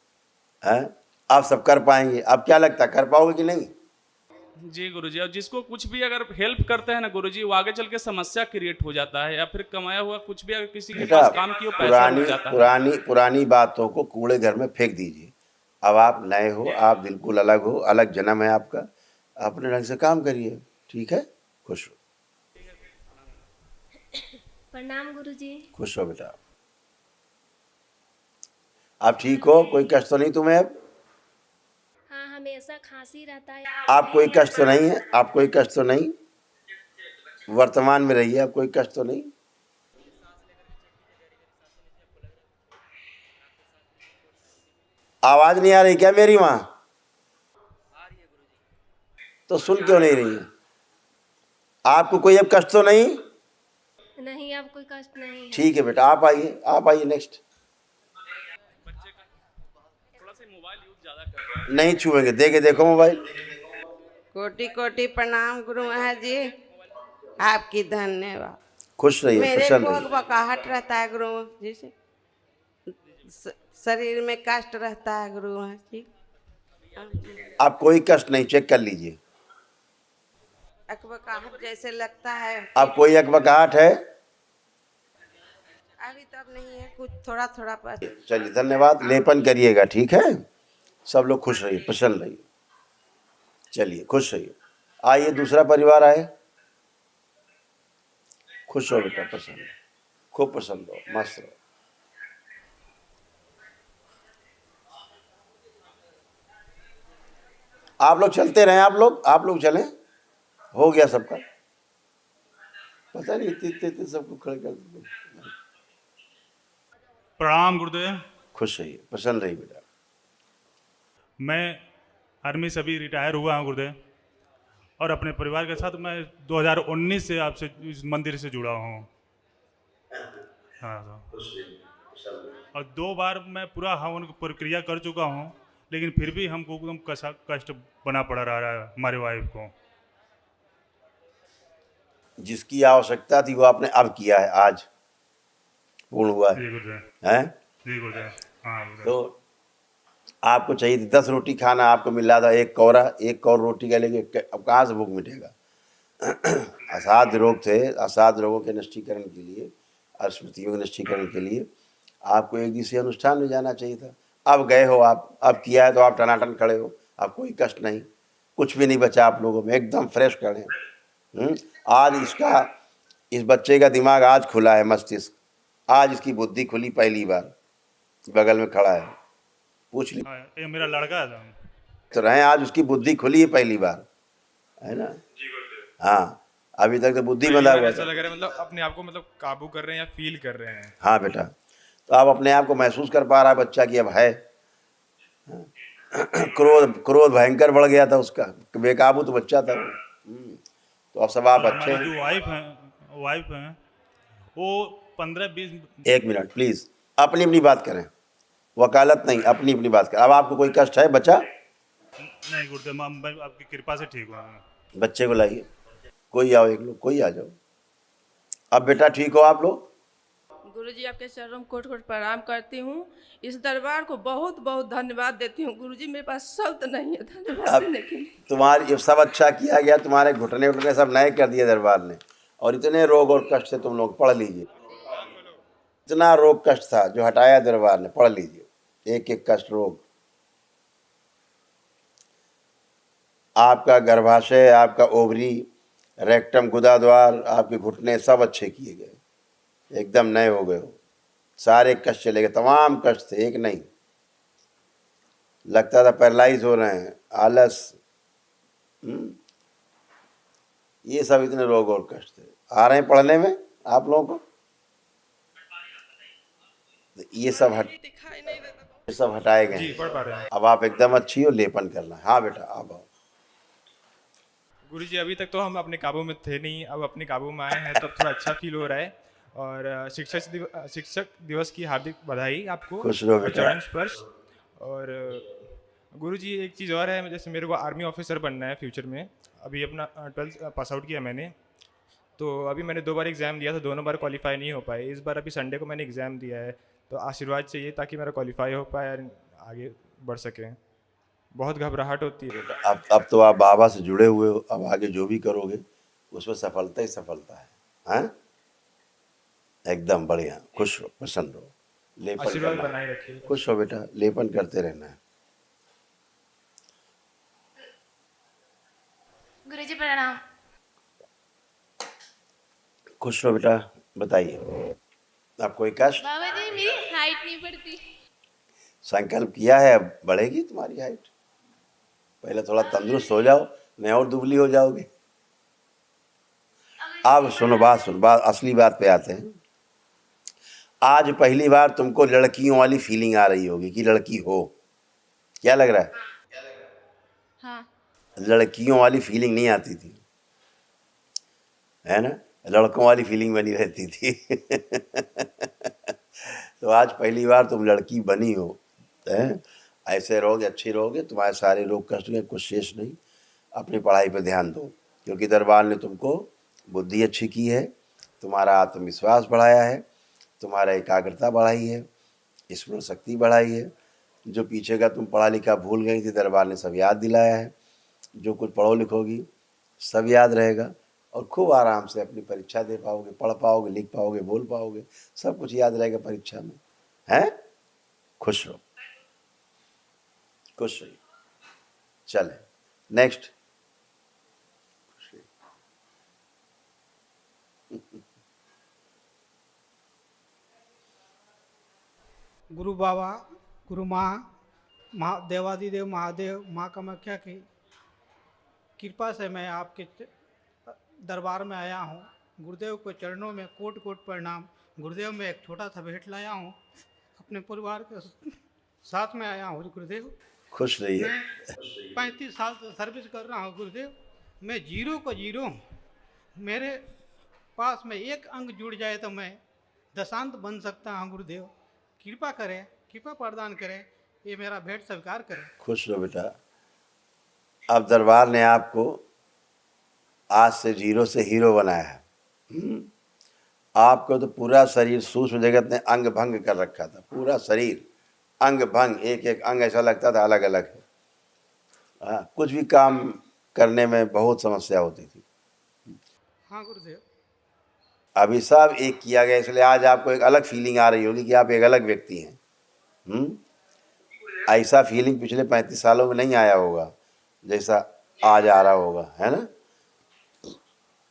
हैं, आप सब कर पाएंगे? अब क्या लगता, कर पाओगे कि नहीं? जी गुरुजी, और जिसको कुछ भी अगर हेल्प करते हैं ना गुरुजी, वो आगे चल के समस्या क्रिएट हो जाता है, या फिर कमाया हुआ कुछ भी अगर किसी के बेटा पास काम किया पैसा रुक जाता है। पुरानी बातों को कूड़े घर में फेंक दीजिए। अब आप नए हो, आप बिल्कुल अलग हो, अलग जन्म है आपका, अपने ढंग से काम करिए। ठीक है। खुश हो। प्रणाम गुरुजी। खुश हो बेटा। आप ठीक हो? कोई कष्ट तो नहीं तुम्हें अब? हाँ, हमेशा खांसी रहता है। आप कोई कष्ट तो नहीं है? आप कोई कष्ट तो नहीं? वर्तमान में रहिए, आप कोई कष्ट तो नहीं? आवाज नहीं आ रही क्या मेरी? वहां तो सुन क्यों नहीं रही है? आपको कोई अब कष्ट तो नहीं? नहीं, अब कोई कष्ट नहीं है। ठीक है बेटा, आप आइए नेक्स्ट। थोड़ा सा मोबाइल यूज ज़्यादा कर रहे हैं। नहीं छुएंगे, दे के देखो मोबाइल। कोटि कोटि प्रणाम गुरु महाराज जी, आपकी धन्यवाद। खुश रहिए, मेरे प्रसन्न को रहिए। बकाहट रहता है गुरु जी से, शरीर में कष्ट रहता है गुरु महाराज जी। आप कोई कष्ट नहीं, चेक कर लीजिए। अकबकाहट जैसे लगता है। आप कोई अकबकाहट है? अभी तब नहीं है, कुछ थोड़ा थोड़ा पर। चलिए धन्यवाद। लेपन करिएगा, ठीक है। सब लोग खुश रहिए, प्रसन्न रहिए। चलिए खुश रहिए। आइए दूसरा परिवार आए। खुश हो बेटा, प्रसन्न, खूब प्रसन्न हो, मस्त रहो। आप लोग चलते रहें, आप लोग चलें। हो गया सबका। पता नहीं इतने इतने इतने सबको खड़े कर देते। प्रणाम गुरुदेव। खुश रहिए, प्रसन्न रहिए बेटा। मैं आर्मी से अभी रिटायर हुआ हूँ गुरुदेव, और अपने परिवार के साथ मैं 2019 से आपसे इस मंदिर से जुड़ा हूँ। हाँ, और 2 बार मैं पूरा हवन की प्रक्रिया कर चुका हूँ, लेकिन फिर भी हमको एकदम कष्ट बना पड़ा रहा है हमारे वाइफ को। जिसकी आवश्यकता थी वो आपने अब किया है, आज पूर्ण हुआ है। जी गुरुदेव। हैं? जी गुरुदेव। हाँ गुरुदेव। तो आपको चाहिए थी 10 रोटी खाना, आपको मिल रहा था एक कौर रोटी का, लेके अब कहाँ से भूख मिटेगा। असाध्य रोग थे, असाध्य रोगों के नष्टीकरण के लिए, अस्मृतियों के नष्टीकरण के लिए आपको एक दिवसीय अनुष्ठान में जाना चाहिए था। अब गए हो आप, अब किया है तो आप टनाटन खड़े हो, अब कोई कष्ट नहीं, कुछ भी नहीं बचा आप लोगों में, एकदम फ्रेश खड़े हैं। आज इस बच्चे का दिमाग आज खुला है, मस्तिष्क आज इसकी बुद्धि खुली पहली बार, बगल में खड़ा है, पूछ ली। ये मेरा लड़का था। तो रहे, आज उसकी बुद्धि खुली है पहली बार, है ना। हाँ, अभी तक तो बुद्धि बंधा हुआ ऐसा था। लग रहा है मतलब अपने आप को मतलब काबू कर रहे हैं या फील कर रहे हैं। हाँ बेटा, तो आप अपने आप को महसूस कर पा रहा है बच्चा कि अब है। क्रोध भयंकर बढ़ गया था उसका, बेकाबू तो बच्चा था। तो अब सब आप अच्छे हैं। जो वाइफ हैं वो 15-20। 1 मिनट प्लीज, अपनी अपनी बात करें, वकालत नहीं, अपनी अपनी बात करें। अब आपको कोई कष्ट है बच्चा? नहीं गुरुदेव, मैं आपकी कृपा से ठीक हुआ। बच्चे को लाइए, कोई आओ, एक लोग कोई आ जाओ। अब बेटा ठीक हो आप लोग? गुरुजी आपके चरणों कोट कोट प्रणाम करती हूँ। इस दरबार को बहुत बहुत धन्यवाद देती हूँ गुरुजी, मेरे पास शब्द नहीं है धन्यवाद देने के लिए। तुम्हारी सब अच्छा किया गया, तुम्हारे घुटने उठने सब नए कर दिए दरबार ने, और इतने रोग और कष्ट से तुम लोग पढ़ लीजिए। इतना रोग कष्ट था जो हटाया दरबार ने, पढ़ लीजिए एक एक कष्ट रोग। आपका गर्भाशय, आपका ओवरी, रेक्टम, गुदाद्वार, आपके घुटने सब अच्छे किए गए, एकदम नए हो गए हो। सारे कष्ट चले गए, तमाम कष्ट थे, एक नहीं। लगता था पैरालाइज हो रहे हैं, आलस, ये सब इतने रोग और कष्ट थे। आ रहे हैं पढ़ने में आप लोगों को, ये सब हटाए गए। जी, पढ़ पा रहे हैं। अब आप एकदम अच्छी हो, लेपन करना। हाँ बेटा आप आओ। गुरुजी अभी तक तो हम अपने काबू में थे नहीं, अब अपने काबू में आए हैं तो अब थोड़ा अच्छा फील हो रहा है। और शिक्षक दिवस की हार्दिक बधाई आपको, खुश रहो और बेटा। चरण स्पर्श। और गुरुजी एक चीज़ और है, जैसे मेरे को आर्मी ऑफिसर बनना है फ्यूचर में। अभी अपना 12th पास आउट किया मैंने, तो अभी मैंने 2 बार एग्ज़ाम दिया था, दोनों बार क्वालिफाई नहीं हो पाए। इस बार अभी संडे को मैंने एग्ज़ाम दिया है, तो आशीर्वाद चाहिए ताकि मेरा क्वालिफाई हो पाए और आगे बढ़ सके। बहुत घबराहट होती है। अब तो आप बाबा से जुड़े हुए हो, अब आगे जो भी करोगे उसमें सफलता ही सफलता है। हैं? एकदम बढ़िया, खुश रहो, प्रसन्न रहो, लेपन आशीर्वाद करना बनाए है। रखिए। खुश हो बेटा, लेपन करते रहना है। गुरुजी प्रणाम। खुश रहो बेटा, बताइए आप कोई कष्ट? बाबा जी मेरी हाइट नहीं बढ़ती। संकल्प किया है, अब बढ़ेगी तुम्हारी हाइट। पहले थोड़ा तंदुरुस्त हो जाओ, नहीं और दुबली हो जाओगे। अब सुनो बात असली बात पे आते हैं। आज पहली बार तुमको लड़कियों वाली फीलिंग आ रही होगी कि लड़की हो, क्या लग रहा है? हाँ। लड़कियों वाली फीलिंग नहीं आती थी, है ना, लड़कों वाली फीलिंग बनी रहती थी। तो आज पहली बार तुम लड़की बनी हो, हैं? ऐसे रहोगे, अच्छी रहोगे, तुम्हारे सारे रोग कष्ट के कुछ शेष नहीं। अपनी पढ़ाई पर ध्यान दो, क्योंकि दरबार ने तुमको बुद्धि अच्छी की है, तुम्हारा आत्मविश्वास बढ़ाया है, तुम्हारा एकाग्रता बढ़ाई है, स्मरण शक्ति बढ़ाई है। जो पीछे का तुम पढ़ा लिखा भूल गई थी, दरबार ने सब याद दिलाया है। जो कुछ पढ़ो लिखोगी सब याद रहेगा, और खूब आराम से अपनी परीक्षा दे पाओगे, पढ़ पाओगे, लिख पाओगे, बोल पाओगे, सब कुछ याद रहेगा परीक्षा में। हैं? खुश रहो, खुश रहिए। चले नेक्स्ट। गुरु बाबा, गुरु माँ देवादिदेव महादेव, माँ कामाख्या की कृपा से मैं आपके दरबार में आया हूँ। गुरुदेव को चरणों में कोट कोट प्रणाम। गुरुदेव मैं एक छोटा सा भेंट लाया हूँ, अपने परिवार के साथ में आया हूँ गुरुदेव। खुश रहिए। मैं 35 साल से सर्विस कर रहा हूँ गुरुदेव। मैं जीरो को जीरो हूँ। मेरे पास में एक अंग जुड़ जाए तो मैं दशांत बन सकता हूँ गुरुदेव। कृपा करें, कृपा प्रदान करें, ये मेरा भेंट स्वीकार करें। खुश रहो बेटा। अब दरबार ने आपको आज से जीरो से हीरो बनाया है। आपको तो पूरा शरीर सूक्ष्म जगत ने अंग भंग कर रखा था, पूरा शरीर अंग भंग, एक एक अंग ऐसा लगता था अलग अलग है। कुछ भी काम करने में बहुत समस्या होती थी। हाँ गुरुदेव। अभी सब एक किया गया, इसलिए आज आपको एक अलग फीलिंग आ रही होगी कि आप एक अलग व्यक्ति हैं। ऐसा फीलिंग पिछले 35 सालों में नहीं आया होगा जैसा आज आ रहा होगा, है ना।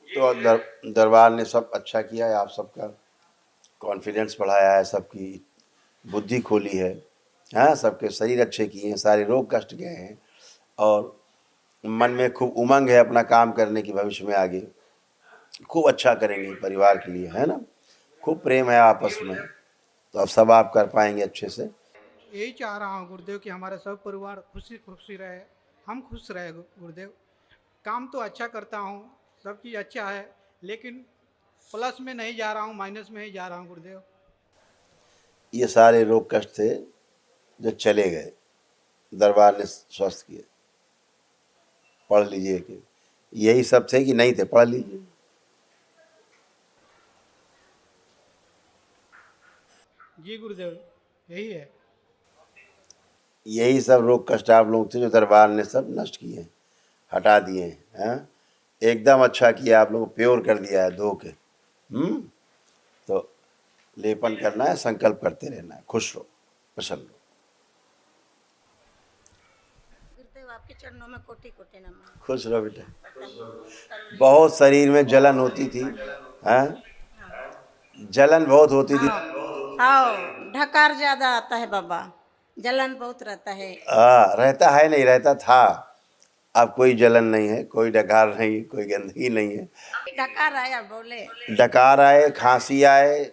तो दरबार ने सब अच्छा किया है, आप सबका कॉन्फिडेंस बढ़ाया है, सबकी बुद्धि खोली है, हाँ, सबके शरीर अच्छे किए हैं, सारे रोग कष्ट गए हैं और मन में खूब उमंग है अपना काम करने की, भविष्य में आगे खूब अच्छा करेंगे परिवार के लिए, है ना। खूब प्रेम है आपस में, तो अब सब आप कर पाएंगे अच्छे से। यही चाह रहा हूँ गुरुदेव कि हमारे सब परिवार खुशी खुशी रहे, हम खुश रहे गुरुदेव। काम तो अच्छा करता हूँ, सब चीज़ अच्छा है, लेकिन प्लस में नहीं जा रहा हूँ, माइनस में ही जा रहा हूँ गुरुदेव। ये सारे रोग कष्ट थे जो चले गए, दरबार ने स्वस्थ किए। पढ़ लीजिए कि यही सब थे कि नहीं थे, पढ़ लीजिए। जी गुरुदेव, यही है। यही सब रोग कष्ट आप लोग थे जो दरबार ने सब नष्ट किए, हटा दिए हैं। एकदम अच्छा किया आप लोगों को, प्योर कर दिया है धो के। तो लेपन करना है, संकल्प करते रहना है। खुश रहो, प्रसन्न रहो। गुरुदेव आपके चरणों में कोटि कोटि नमन। खुश रहो बेटा। बहुत शरीर में जलन होती थी, हैं? जलन बहुत होती थी। हाँ, ढकार ज्यादा आता है बाबा, जलन बहुत रहता है। रहता है, नहीं रहता था। अब कोई जलन नहीं है, कोई डकार नहीं, कोई गंदगी नहीं है। डकार आया बोले, डकार आए, खांसी आए,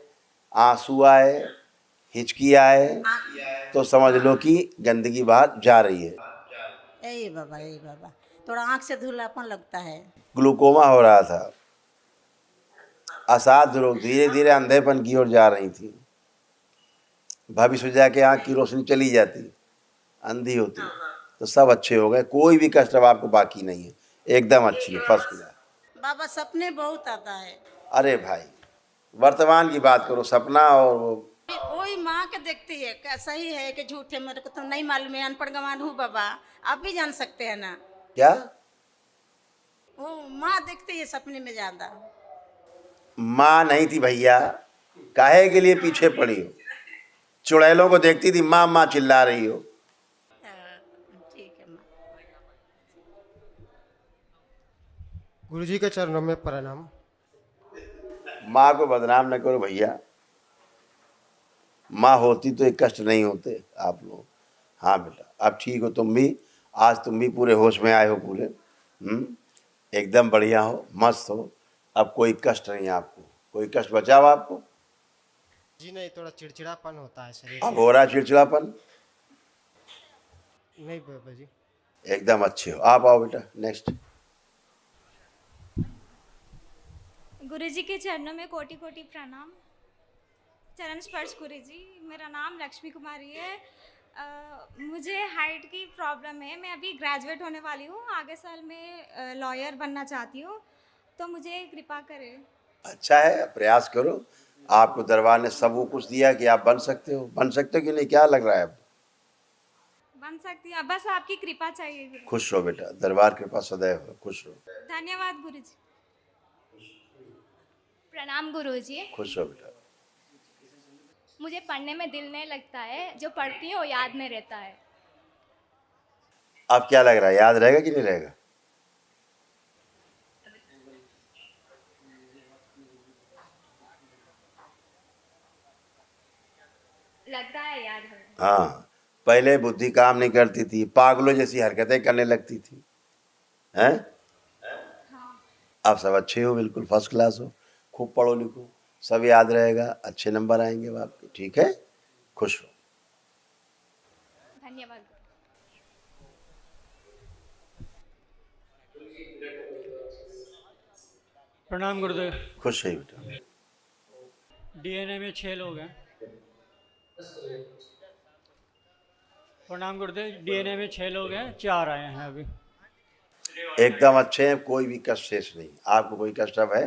आंसू आए, हिचकी आए, तो समझ लो कि गंदगी बाहर जा रही है। यही बाबा, यही बाबा। थोड़ा आँख से धुलापन लगता है। ग्लूकोमा हो रहा था, असाध्य रोग, धीरे धीरे अंधेपन की ओर जा रही थी। भविष्य में जाके आँख की रोशनी चली जाती, अंधी होती, तो सब अच्छे हो गए। कोई भी कष्ट अब आपको बाकी नहीं है, एकदम अच्छी है, फर्स्ट क्लास। बाबा सपने बहुत आता है। अरे भाई, वर्तमान की बात करो, सपना और वही माँ के देखती है, कैसा ही है कि झूठ है, मेरे को तो नहीं मालूम है, अनपढ़ गंवार हूँ बाबा, आप भी जान सकते हैं ना। क्या वो माँ देखती है सपने में ज्यादा। माँ नहीं थी भैया, काहे के लिए पीछे पड़ी हो। चुड़ैलों को देखती थी, माँ माँ चिल्ला रही हो। ठीक है माँ। गुरुजी के चरणों में प्रणाम। माँ को बदनाम न करो भैया, माँ होती तो एक कष्ट नहीं होते आप लोग। हाँ बेटा, अब ठीक हो तुम भी, आज तुम भी पूरे होश में आए हो, पूरे एकदम बढ़िया हो, मस्त हो। अब कोई कष्ट नहीं है आपको, कोई कष्ट बचा हुआ आपको? जी नहीं, थोड़ा चिड़चिड़ापन होता है शरीर। अब हो रहा है चिड़चिड़ापन? नहीं बाबा जी, एकदम अच्छे हो। आप आओ बेटा, नेक्स्ट। गुरुजी के चरणों में कोटि कोटि प्रणाम। चरण स्पर्श गुरुजी। मेरा नाम लक्ष्मी कुमारी है। मुझे हाइट की प्रॉब्लम है। मैं अभी ग्रेजुएट होने वाली हूँ, आगे साल में लॉयर बनना चाहती हूँ, तो मुझे कृपा करें। अच्छा है, प्रयास करो। आपको दरबार ने सब वो कुछ दिया कि आप बन सकते हो। बन सकते हो कि नहीं, क्या लग रहा है? बन सकती हूँ, बस आपकी कृपा चाहिए गुरुजी। खुश रहो बेटा, दरबार कृपा सदैव हो, खुश रहो। धन्यवाद गुरुजी। प्रणाम गुरुजी। खुश रहो बेटा। मुझे पढ़ने में दिल नहीं लगता है, जो पढ़ती है वो याद नहीं रहता है। अब क्या लग रहा है, याद रहेगा कि नहीं रहेगा? लगता है याद है। हाँ, पहले बुद्धि काम नहीं करती थी, पागलों जैसी हरकतें करने लगती थी, हैं? हाँ। आप सब अच्छे हो, बिल्कुल फर्स्ट क्लास हो, खूब पढ़ो लिखो, सब याद रहेगा, अच्छे नंबर आएंगे आपके। ठीक है, खुश रहो। धन्यवाद। प्रणाम गुरुदेव। खुश है बेटा। डीएनए में 6 लोग हैं। प्रणाम गुरुदेव। डीएनए में 6 लोग हैं, 4 आए हैं अभी। एकदम अच्छे हैं, कोई भी कष्ट शेष नहीं। आपको कोई कष्ट अब है?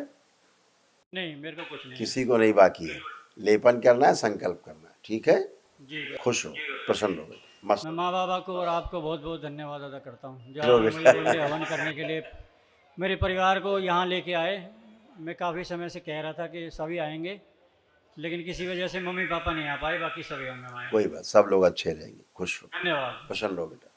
नहीं, मेरे को कुछ नहीं। किसी को नहीं बाकी है। लेपन करना है, संकल्प करना है। ठीक है, जी। खुश हो, प्रसन्न हो, मस्त। मैं माँ बाबा को और आपको बहुत बहुत धन्यवाद अदा करता हूँ जो जो आपने भी- मुझे वनडे हवन करने के लिए मेरे परिवार को यहाँ लेके आए। मैं काफ़ी समय से कह रहा था कि सभी आएंगे, लेकिन किसी वजह से मम्मी पापा नहीं आ पाए, बाकी सभी होंगे वहाँ। कोई बात, सब लोग अच्छे रहेंगे। खुश हो, धन्यवाद। प्रसन्न हो बेटा।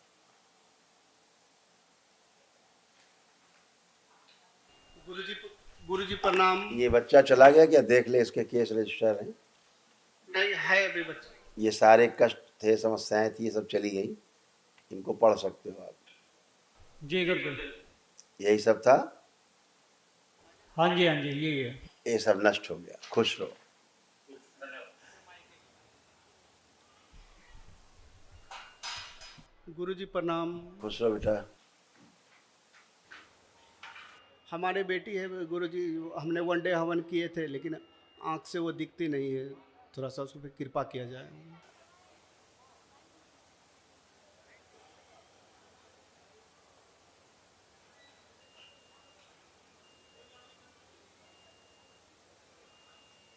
गुरुजी प्रणाम। ये बच्चा चला गया क्या? देख ले, इसके केस रजिस्टर हैं। नहीं है अभी बच्चा। ये सारे कष्ट थे, समस्याएं थी, ये सब चली गई। इनको पढ़ सकते हो आप। जी गुरुदेव। यही सब था। हाँ जी, हाँ जी, यही है। ये सब नष्ट हो गया। खुश रहो। गुरुजी प्रणाम। खुश रहो बेटा। हमारे बेटी है गुरुजी, हमने वनडे हवन किए थे, लेकिन आँख से वो दिखती नहीं है। थोड़ा सा उस पर कृपा किया जाए।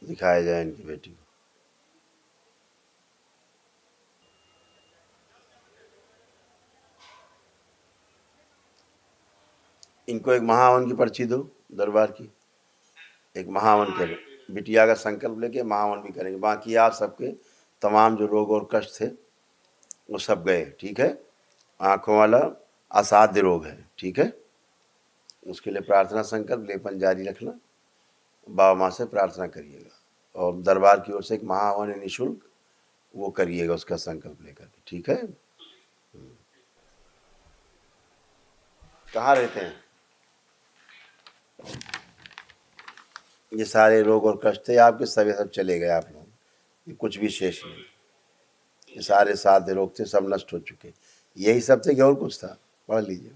दिखाया जाए इनकी बेटी को। इनको एक महावन की पर्ची दो, दरबार की। एक महावन करें, बिटिया का संकल्प लेके महावन भी करेंगे। बाकी आप सबके तमाम जो रोग और कष्ट थे वो सब गए। ठीक है, आँखों वाला असाध्य रोग है। ठीक है, उसके लिए प्रार्थना संकल्प लेपन जारी रखना, बाबा माँ से प्रार्थना करिएगा, और दरबार की ओर से एक महावन है निःशुल्क, वो करिएगा उसका संकल्प लेकर के। ठीक है। कहाँ रहते हैं? ये सारे रोग और कष्ट थे आपके, सब चले गए आप लोग, ये कुछ भी शेष नहीं। ये सारे साध्य रोग थे, सब नष्ट हो चुके। यही सब थे कि और कुछ था? पढ़ लीजिए।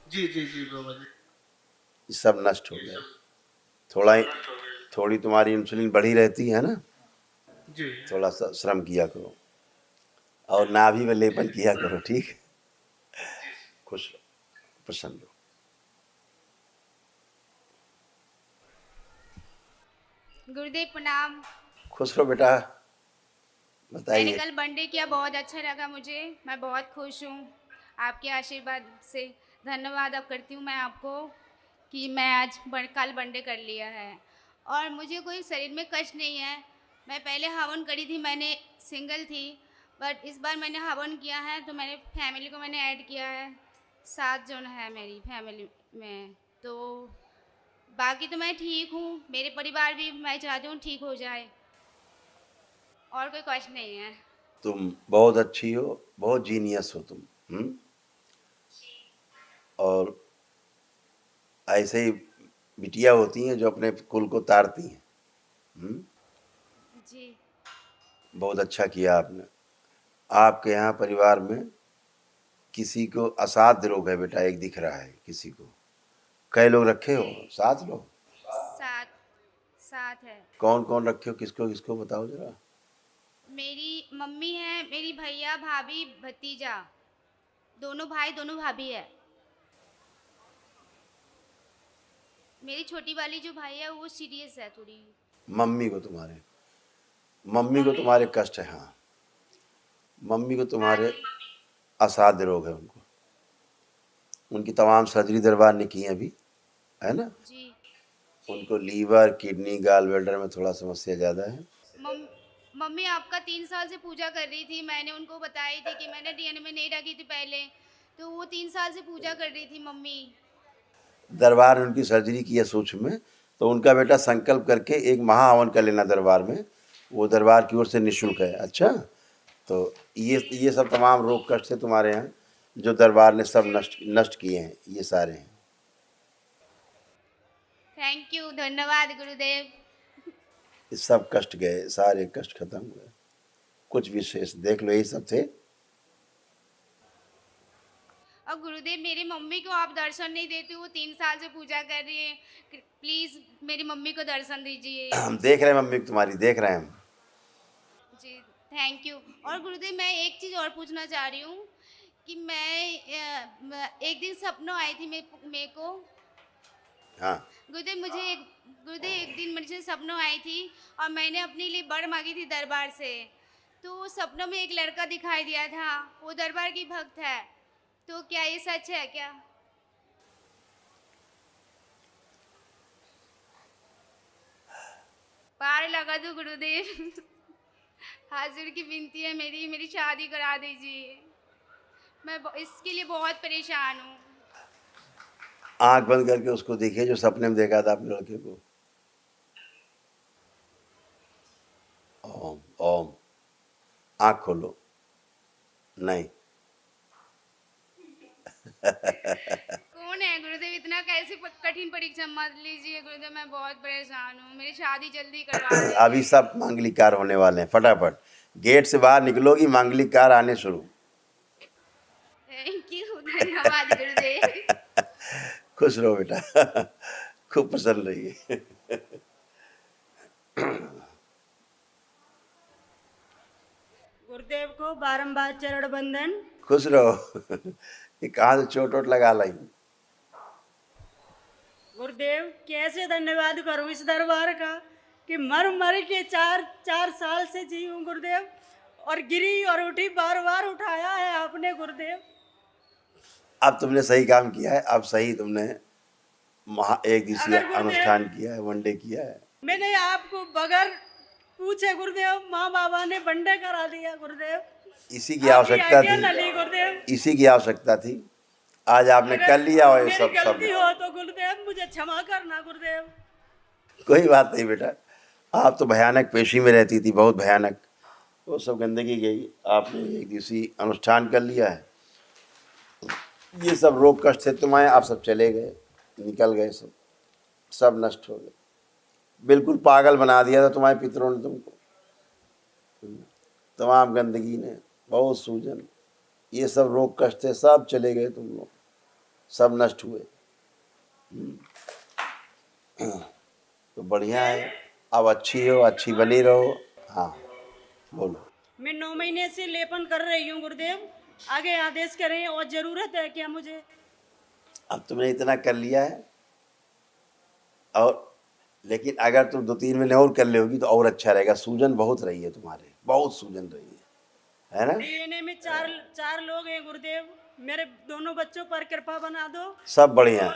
जी जी जी बाबा जी। ये सब नष्ट हो गया। थोड़ी तुम्हारी इंसुलिन बढ़ी रहती है ना, जी। थोड़ा सा श्रम किया करो, और नाभि में लेपन किया करो। ठीक है, खुश रहो, प्रसन्न रहो। गुरुदेव प्रणाम। खुश रहो बेटा। मैंने बताइए। कल वनडे किया, बहुत अच्छा लगा मुझे, मैं बहुत खुश हूँ आपके आशीर्वाद से। धन्यवाद अब करती हूँ मैं आपको कि मैं आज कल वनडे कर लिया है, और मुझे कोई शरीर में कष्ट नहीं है। मैं पहले हवन करी थी, मैंने सिंगल थी, बट इस बार मैंने हवन किया है तो मैंने फैमिली को मैंने ऐड किया है। 7 जन है मेरी फैमिली में, तो बाकी तो मैं ठीक हूँ। मेरे परिवार भी मैं चाहती हूँ ठीक हो जाए, और कोई कष्ट नहीं है। तुम बहुत अच्छी हो, बहुत जीनियस हो तुम। और ऐसे ही बिटिया होती हैं जो अपने कुल को तारती हैं। जी। बहुत अच्छा किया आपने। आपके यहाँ परिवार में किसी को असाध्य रोग है बेटा, एक दिख रहा है किसी को। कई लोग रखे हो? 7 लोग? 7 है। कौन कौन रखे हो? किसको किसको बताओ जरा। मेरी मम्मी है, मेरी भैया, भाभी, भतीजा, दोनों भाई दोनों भाभी है। मेरी छोटी वाली जो भाई है वो सीरियस है थोड़ी। मम्मी को तुम्हारे कष्ट है। हाँ, मम्मी को तुम्हारे असाध्य रोग है। उनकी तमाम सर्जरी दरबार ने की है अभी, है ना? जी। उनको लीवर, किडनी, गाल ब्लैडर में थोड़ा समस्या ज़्यादा है। मम्मी आपका 3 साल से पूजा कर रही थी, मैंने उनको बताई थी कि मैंने डीएनए में नहीं रखी थी पहले, तो वो 3 साल से पूजा कर रही थी मम्मी। दरबार ने उनकी सर्जरी की है सूक्ष्म में, तो उनका बेटा संकल्प करके एक महाहवन कर लेना दरबार में, वो दरबार की ओर से निःशुल्क है। अच्छा, तो ये सब तमाम रोग कष्ट थे तुम्हारे यहाँ जो दरबार ने सब नष्ट किए हैं, ये सारे हैं। थैंक यू, धन्यवाद गुरुदेव। ये सब कष्ट गए, सारे कष्ट खत्म हुए, कुछ विशेष देख लो, यही सब थे। और गुरुदेव मेरी मम्मी को आप दर्शन नहीं देते हो, 3 साल से पूजा कर रही है, प्लीज मेरी मम्मी को दर्शन दीजिए। हम देख रहे हैं मम्मी को तुम्हारी, देख रहे हैं हम। जी थैंक यू। और गुरुदेव मैं एक चीज़ और पूछना चाह रही हूँ कि मैं एक दिन सपनों आई थी मेरे को। हाँ गुरुदेव एक दिन मुझे सपनों आई थी और मैंने अपने लिए वर मांगी थी दरबार से। तो सपनों में एक लड़का दिखाई दिया था, वो दरबार की भक्त है, तो क्या ये सच है क्या? पार लगा दो गुरुदेव, हाजिर की विनती है मेरी शादी करा दीजिए, मैं इसके लिए बहुत परेशान हूँ। आंख बंद करके उसको देखिए जो सपने में देखा था अपने लड़के को। ओम ओम, आंख खोलो। नहीं कौन है गुरुदेव? इतना कैसे कठिन परीक्षा मत लीजिए गुरुदेव, मैं बहुत परेशान हूँ, मेरी शादी जल्दी करवा दीजिए। अभी सब मांगलिक कार्य होने वाले हैं, फटाफट गेट से बाहर निकलोगी, मांगलिक कार्य आने शुरू। थैंक यू, धन्यवाद गुरुदेव। खुश रहो बेटा, खूब प्रसन्न रहिए। गुरुदेव को बारंबार चरण बंदन। खुश रहो। ये कहाँ से चोट वोट लगा लाई? गुरुदेव कैसे धन्यवाद करूं इस दरबार का कि मर के चार साल से जी हूँ गुरुदेव, और गिरी और उठी, बार बार उठाया है आपने गुरुदेव। अब तुमने सही काम किया है, अब सही तुमने एक दिवसीय अनुष्ठान किया है, वनडे किया है। मैंने आपको बगैर पूछे गुरुदेव माँ बाबा ने वनडे करा दिया गुरुदेव। इसी की आवश्यकता थी, इसी की आवश्यकता थी, आज आपने कर लिया। और ये सब गलती हो तो गुरुदेव मुझे क्षमा करना गुरुदेव। कोई बात नहीं बेटा, आप तो भयानक पेशी में रहती थी, बहुत भयानक, वो सब गंदगी गई, आपने एक दिवसीय अनुष्ठान कर लिया है। ये सब रोग कष्ट थे तुम्हारे, आप सब चले गए, निकल गए, सब नष्ट हो गए। बिल्कुल पागल बना दिया था तुम्हारे पितरों ने तुमको, तमाम गंदगी ने, बहुत सूजन, ये सब रोग कष्ट थे, सब चले गए, तुम लोग सब नष्ट हुए। तो बढ़िया है, अब अच्छी हो, अच्छी बनी रहो। हाँ बोलो। मैं 9 महीने से लेपन कर रही हूँ गुरुदेव, आगे आदेश करें और जरूरत है क्या मुझे? अब तुमने इतना कर लिया है, और लेकिन अगर तुम 2-3 महीने और कर लोगी तो और अच्छा रहेगा। सूजन बहुत रही है तुम्हारे, बहुत सूजन रही है ना? डीएनए में चार लोग हैं गुरुदेव, मेरे दोनों बच्चों पर कृपा बना दो। सब बढ़िया,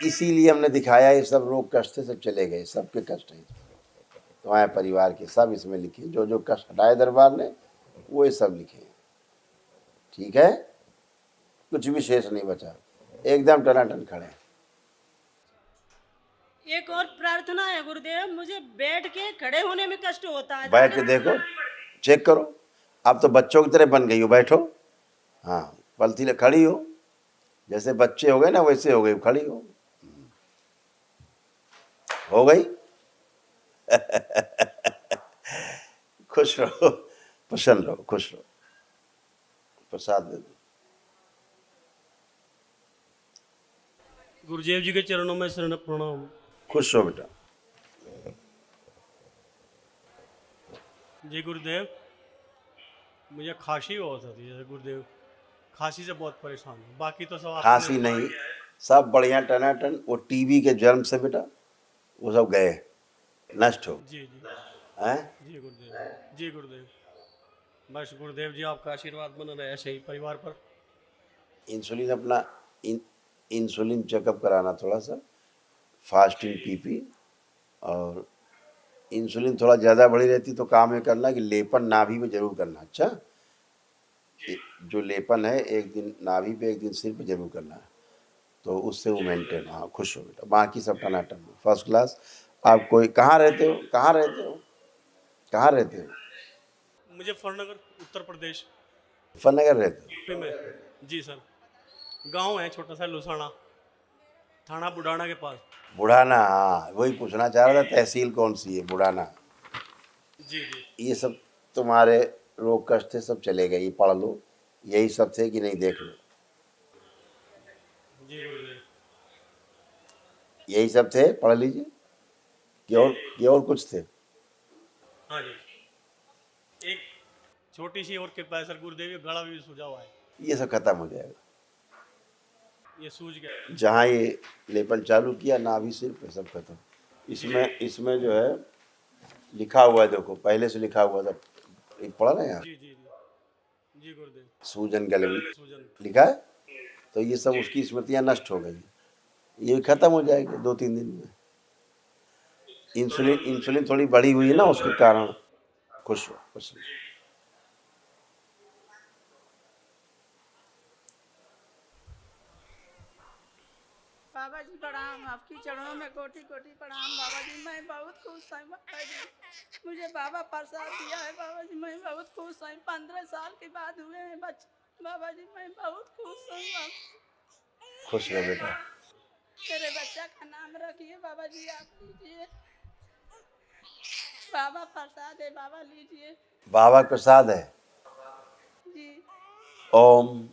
इसीलिए हमने दिखाया, ये सब रोग कष्ट थे, सब चले गए, सबके कष्ट हैं तुम्हारे परिवार के, सब इसमें लिखे, जो जो कष्ट हटाए दरबार ने वो ये सब लिखे। ठीक है, कुछ भी शेष नहीं बचा, एकदम टनाटन खड़े। एक और प्रार्थना है गुरुदेव, मुझे बैठ के खड़े होने में कष्ट होता है। बैठ के देखो, चेक करो, अब तो बच्चों की तरह बन गई हो, बैठो। हाँ, पलथी खड़ी हो, जैसे बच्चे हो गए ना वैसे हो गई, खड़ी हो गई। खुश रहो, प्रसन्न रहो, खुश रहो। प्रसाद दे दो। गुरुदेव जी के चरणों में शरण प्रणाम। खुश हो बेटा। जी गुरुदेव, मुझे खांसी बहुत होती है गुरुदेव, खांसी से बहुत परेशान हूँ, बाकी तो सब खांसी नहीं, सब बढ़िया टनाटन। वो टीबी के जन्म से बेटा वो सब गए, नष्ट हो। जी जी हैं? जी गुरुदेव, जी गुरुदेव, बस गुरुदेव जी आपका आशीर्वाद बना रहे ऐसे ही परिवार पर। इंसुलिन अपना इंसुलिन चेकअप कराना, थोड़ा सा फास्टिंग पीपी, और इंसुलिन थोड़ा ज़्यादा बढ़ी रहती तो काम ये करना कि लेपन नाभि में जरूर करना। अच्छा, जो लेपन है एक दिन नाभि पे एक दिन सिर पे जरूर करना है, तो उससे वो मेंटेन। हाँ खुश हो बेटा, बाकी सब टनाटन फर्स्ट क्लास। आप कोई कहाँ रहते हो? कहाँ रहते हो? कहाँ रहते हो? मुजफ्फरनगर उत्तर प्रदेश। मुजफ्फरनगर रहते हो? में जी सर, गांव है छोटा सा लुसाना। थाना बुढ़ाना के पास। बुढ़ाना, हाँ वही पूछना चाह रहा था, तहसील कौन सी है? बुढ़ाना। जी जी। ये सब तुम्हारे रोग कष्ट थे, सब चले गए, ये पढ़ लो, यही सब थे कि नहीं? देख लो, जी गुरुदेव। यही सब थे, पढ़ लीजिए कि और कुछ थे? हाँ जी, एक छोटी सी और कृपा है सर गुरुदेव, ये गला भी सूजा हुआ है। ये सब खत्म हो जाएगा। ये सूज गया। जहाँ ये लेपन चालू किया नाभि सिर पे, सब खत्म। इसमें जो है लिखा हुआ है, देखो पहले से लिखा हुआ था, एक पढ़ा ना यार। जी जी जी जी गुरुदेव। सूजन गले में सूजन लिखा है, तो ये सब उसकी स्मृतियाँ नष्ट हो गई, ये खत्म हो जाएगी 2-3 दिन में। इंसुलिन थोड़ी बढ़ी हुई है ना, उसके कारण। खुश हो, खुश हो। बाबा जी प्रणाम, आपकी चरणों में कोटि कोटि प्रणाम बाबा जी। मैं बहुत खुश हूँ बाबा जी, मुझे बाबा प्रसाद दिया है बाबा जी, मैं बहुत खुश हूँ। 15 साल के बाद हुए हैं बच्चे बाबा जी, मैं बहुत खुश हूँ। खुश रहो बेटा। मेरे बच्चा का नाम रखिए बाबा जी, आप लीजिए। बाबा प्रसाद है बाबा, लीजिए। बाबा प्रसाद है। जी। ओम।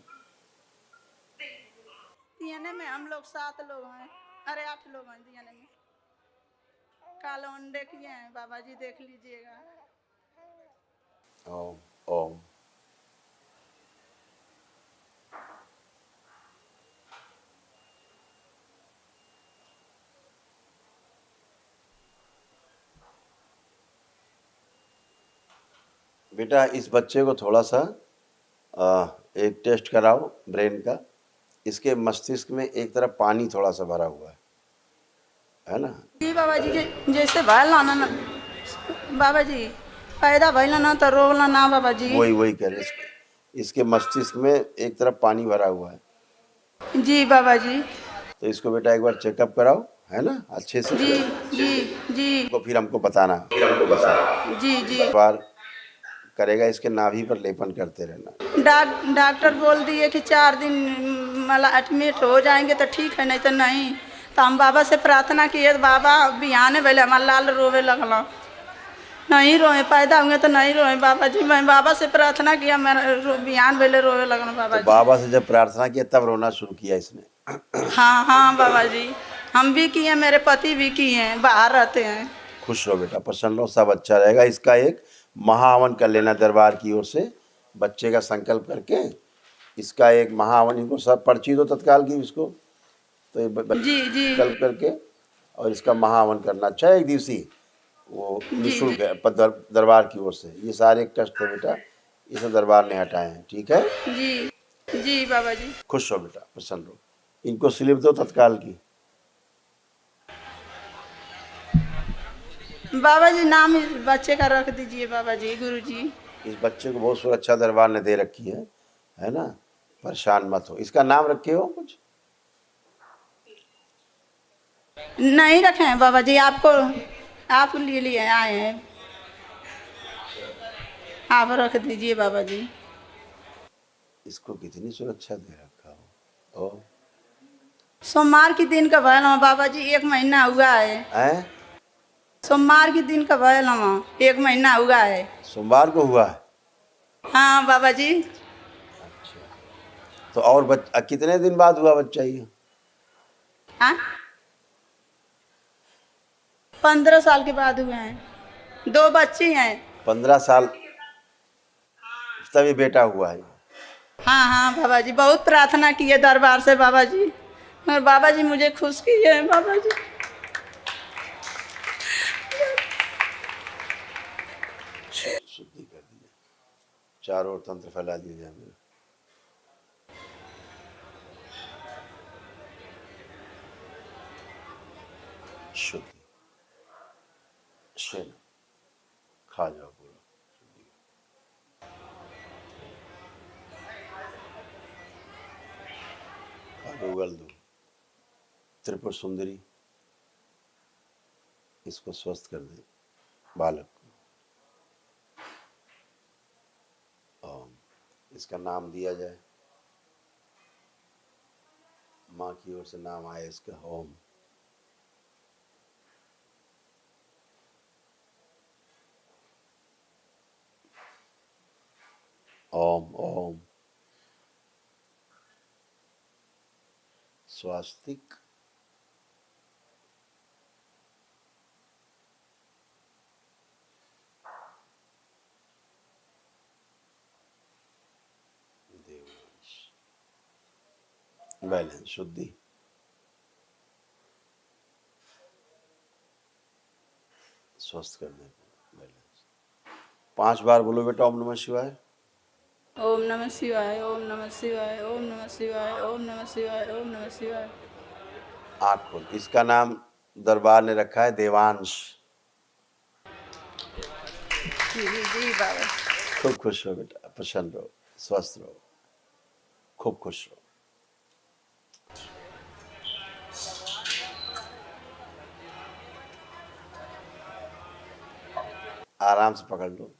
डीएनए में हम लोग 7 लोग हैं, अरे 8 लोग हैं डीएनए में। काले अंडे किए हैं बाबा जी, देख लीजिएगा। ओम ओम। बेटा इस बच्चे को थोड़ा सा एक टेस्ट कराओ ब्रेन का। इसके मस्तिष्क में एक तरफ पानी थोड़ा सा भरा हुआ है ना? जी बाबा जी, जैसे भैला ना बाबा जी, पैदा भैला ना तो रोला ना बाबा जी। वही कह रहे, इसके मस्तिष्क में एक तरफ पानी भरा हुआ है। जी बाबा जी। तो इसको बेटा एक बार चेकअप कराओ, है ना, अच्छे से। जी जी जी। तो फिर हमको बताना। जी जी। बार करेगा, इसके नाभि पर लेपन करते रहना। डॉक्टर बोल दिए कि 4 दिन मतलब एडमिट हो जाएंगे तो ठीक है, नहीं तो नहीं। तो हम बाबा से प्रार्थना किए, बाबा बिहाने पहले हमारा लाल रोवे लगला, नहीं रोए, पैदा हुए तो नहीं रोए बाबा जी। मैं बाबा से प्रार्थना किया, मेरा बिहान पहले रोवे लगना बाबा जी। बाबा से जब प्रार्थना किया तब रोना शुरू किया इसने? हाँ हाँ बाबा जी, हम भी किए, मेरे पति भी किए, बाहर रहते हैं। खुश रहो बेटा, प्रसन्न रहो, सब अच्छा रहेगा। इसका एक महाहवन कर लेना दरबार की ओर से, बच्चे का संकल्प करके इसका एक महाहवन, इनको सब पर्ची दो तत्काल की इसको, तो ये जी जी संकल्प करके और इसका महाहवन करना। अच्छा, एक दिवसीय वो निःशुल्क है दरबार की ओर से। ये सारे कष्ट है बेटा, ये सब दरबार ने हटाए हैं, ठीक है? जी जी बाबा जी। खुश हो बेटा, प्रसन्न रहो। इनको स्लिप दो तत्काल की। बाबा जी नाम इस बच्चे का रख दीजिए बाबा जी, गुरु जी। इस बच्चे को बहुत सुरक्षा दरबार ने दे रखी है ना, परेशान मत हो। इसका नाम रखे हो कुछ? नहीं रखे हैं बाबा जी, आप लिए आए हैं, आप रख दीजिए बाबा जी। इसको कितनी सुरक्षा दे रखा हो। सोमवार के दिन का भयल बाबा जी, 1 महीना हुआ है। सोमवार के दिन का भयल 1 महीना हुआ है। सोमवार को हुआ है? हाँ बाबा जी। अच्छा, तो और कितने दिन बाद हुआ बच्चा ये? 15 साल के बाद हुए हैं, 2 बच्ची हैं। 15 साल तभी बेटा हुआ है। हाँ हाँ बाबा जी, बहुत प्रार्थना की है दरबार से बाबा जी, और बाबा जी मुझे खुश किए हैं बाबा जी। शुद्धि कर दिया, चारों ओर तंत्र फैला दिया जाए मेरा। शुद्धि, शेन खा जाओ पूरा। उगल दो। त्रिपुर सुंदरी इसको स्वस्थ कर दे, बालक को। इसका नाम दिया जाए माँ की ओर से नाम आए इसका ओम। ओम ओम स्वास्तिक देवांश बैलेंस शुद्धि स्वस्थ करने को बैलेंस। 5 बार बोलो बेटा ओम नमः शिवाय। ओम नमः शिवाय, ओम नमः शिवाय, ओम नमः शिवाय, ओम नमः शिवाय, ओम नमः शिवाय। आँख खोल। इसका नाम दरबार ने रखा है देवांश। जी बाबा। खूब खुश रहो बेटा, प्रसन्न रहो, स्वस्थ रहो, खूब खुश रहो। आराम से पकड़ लो।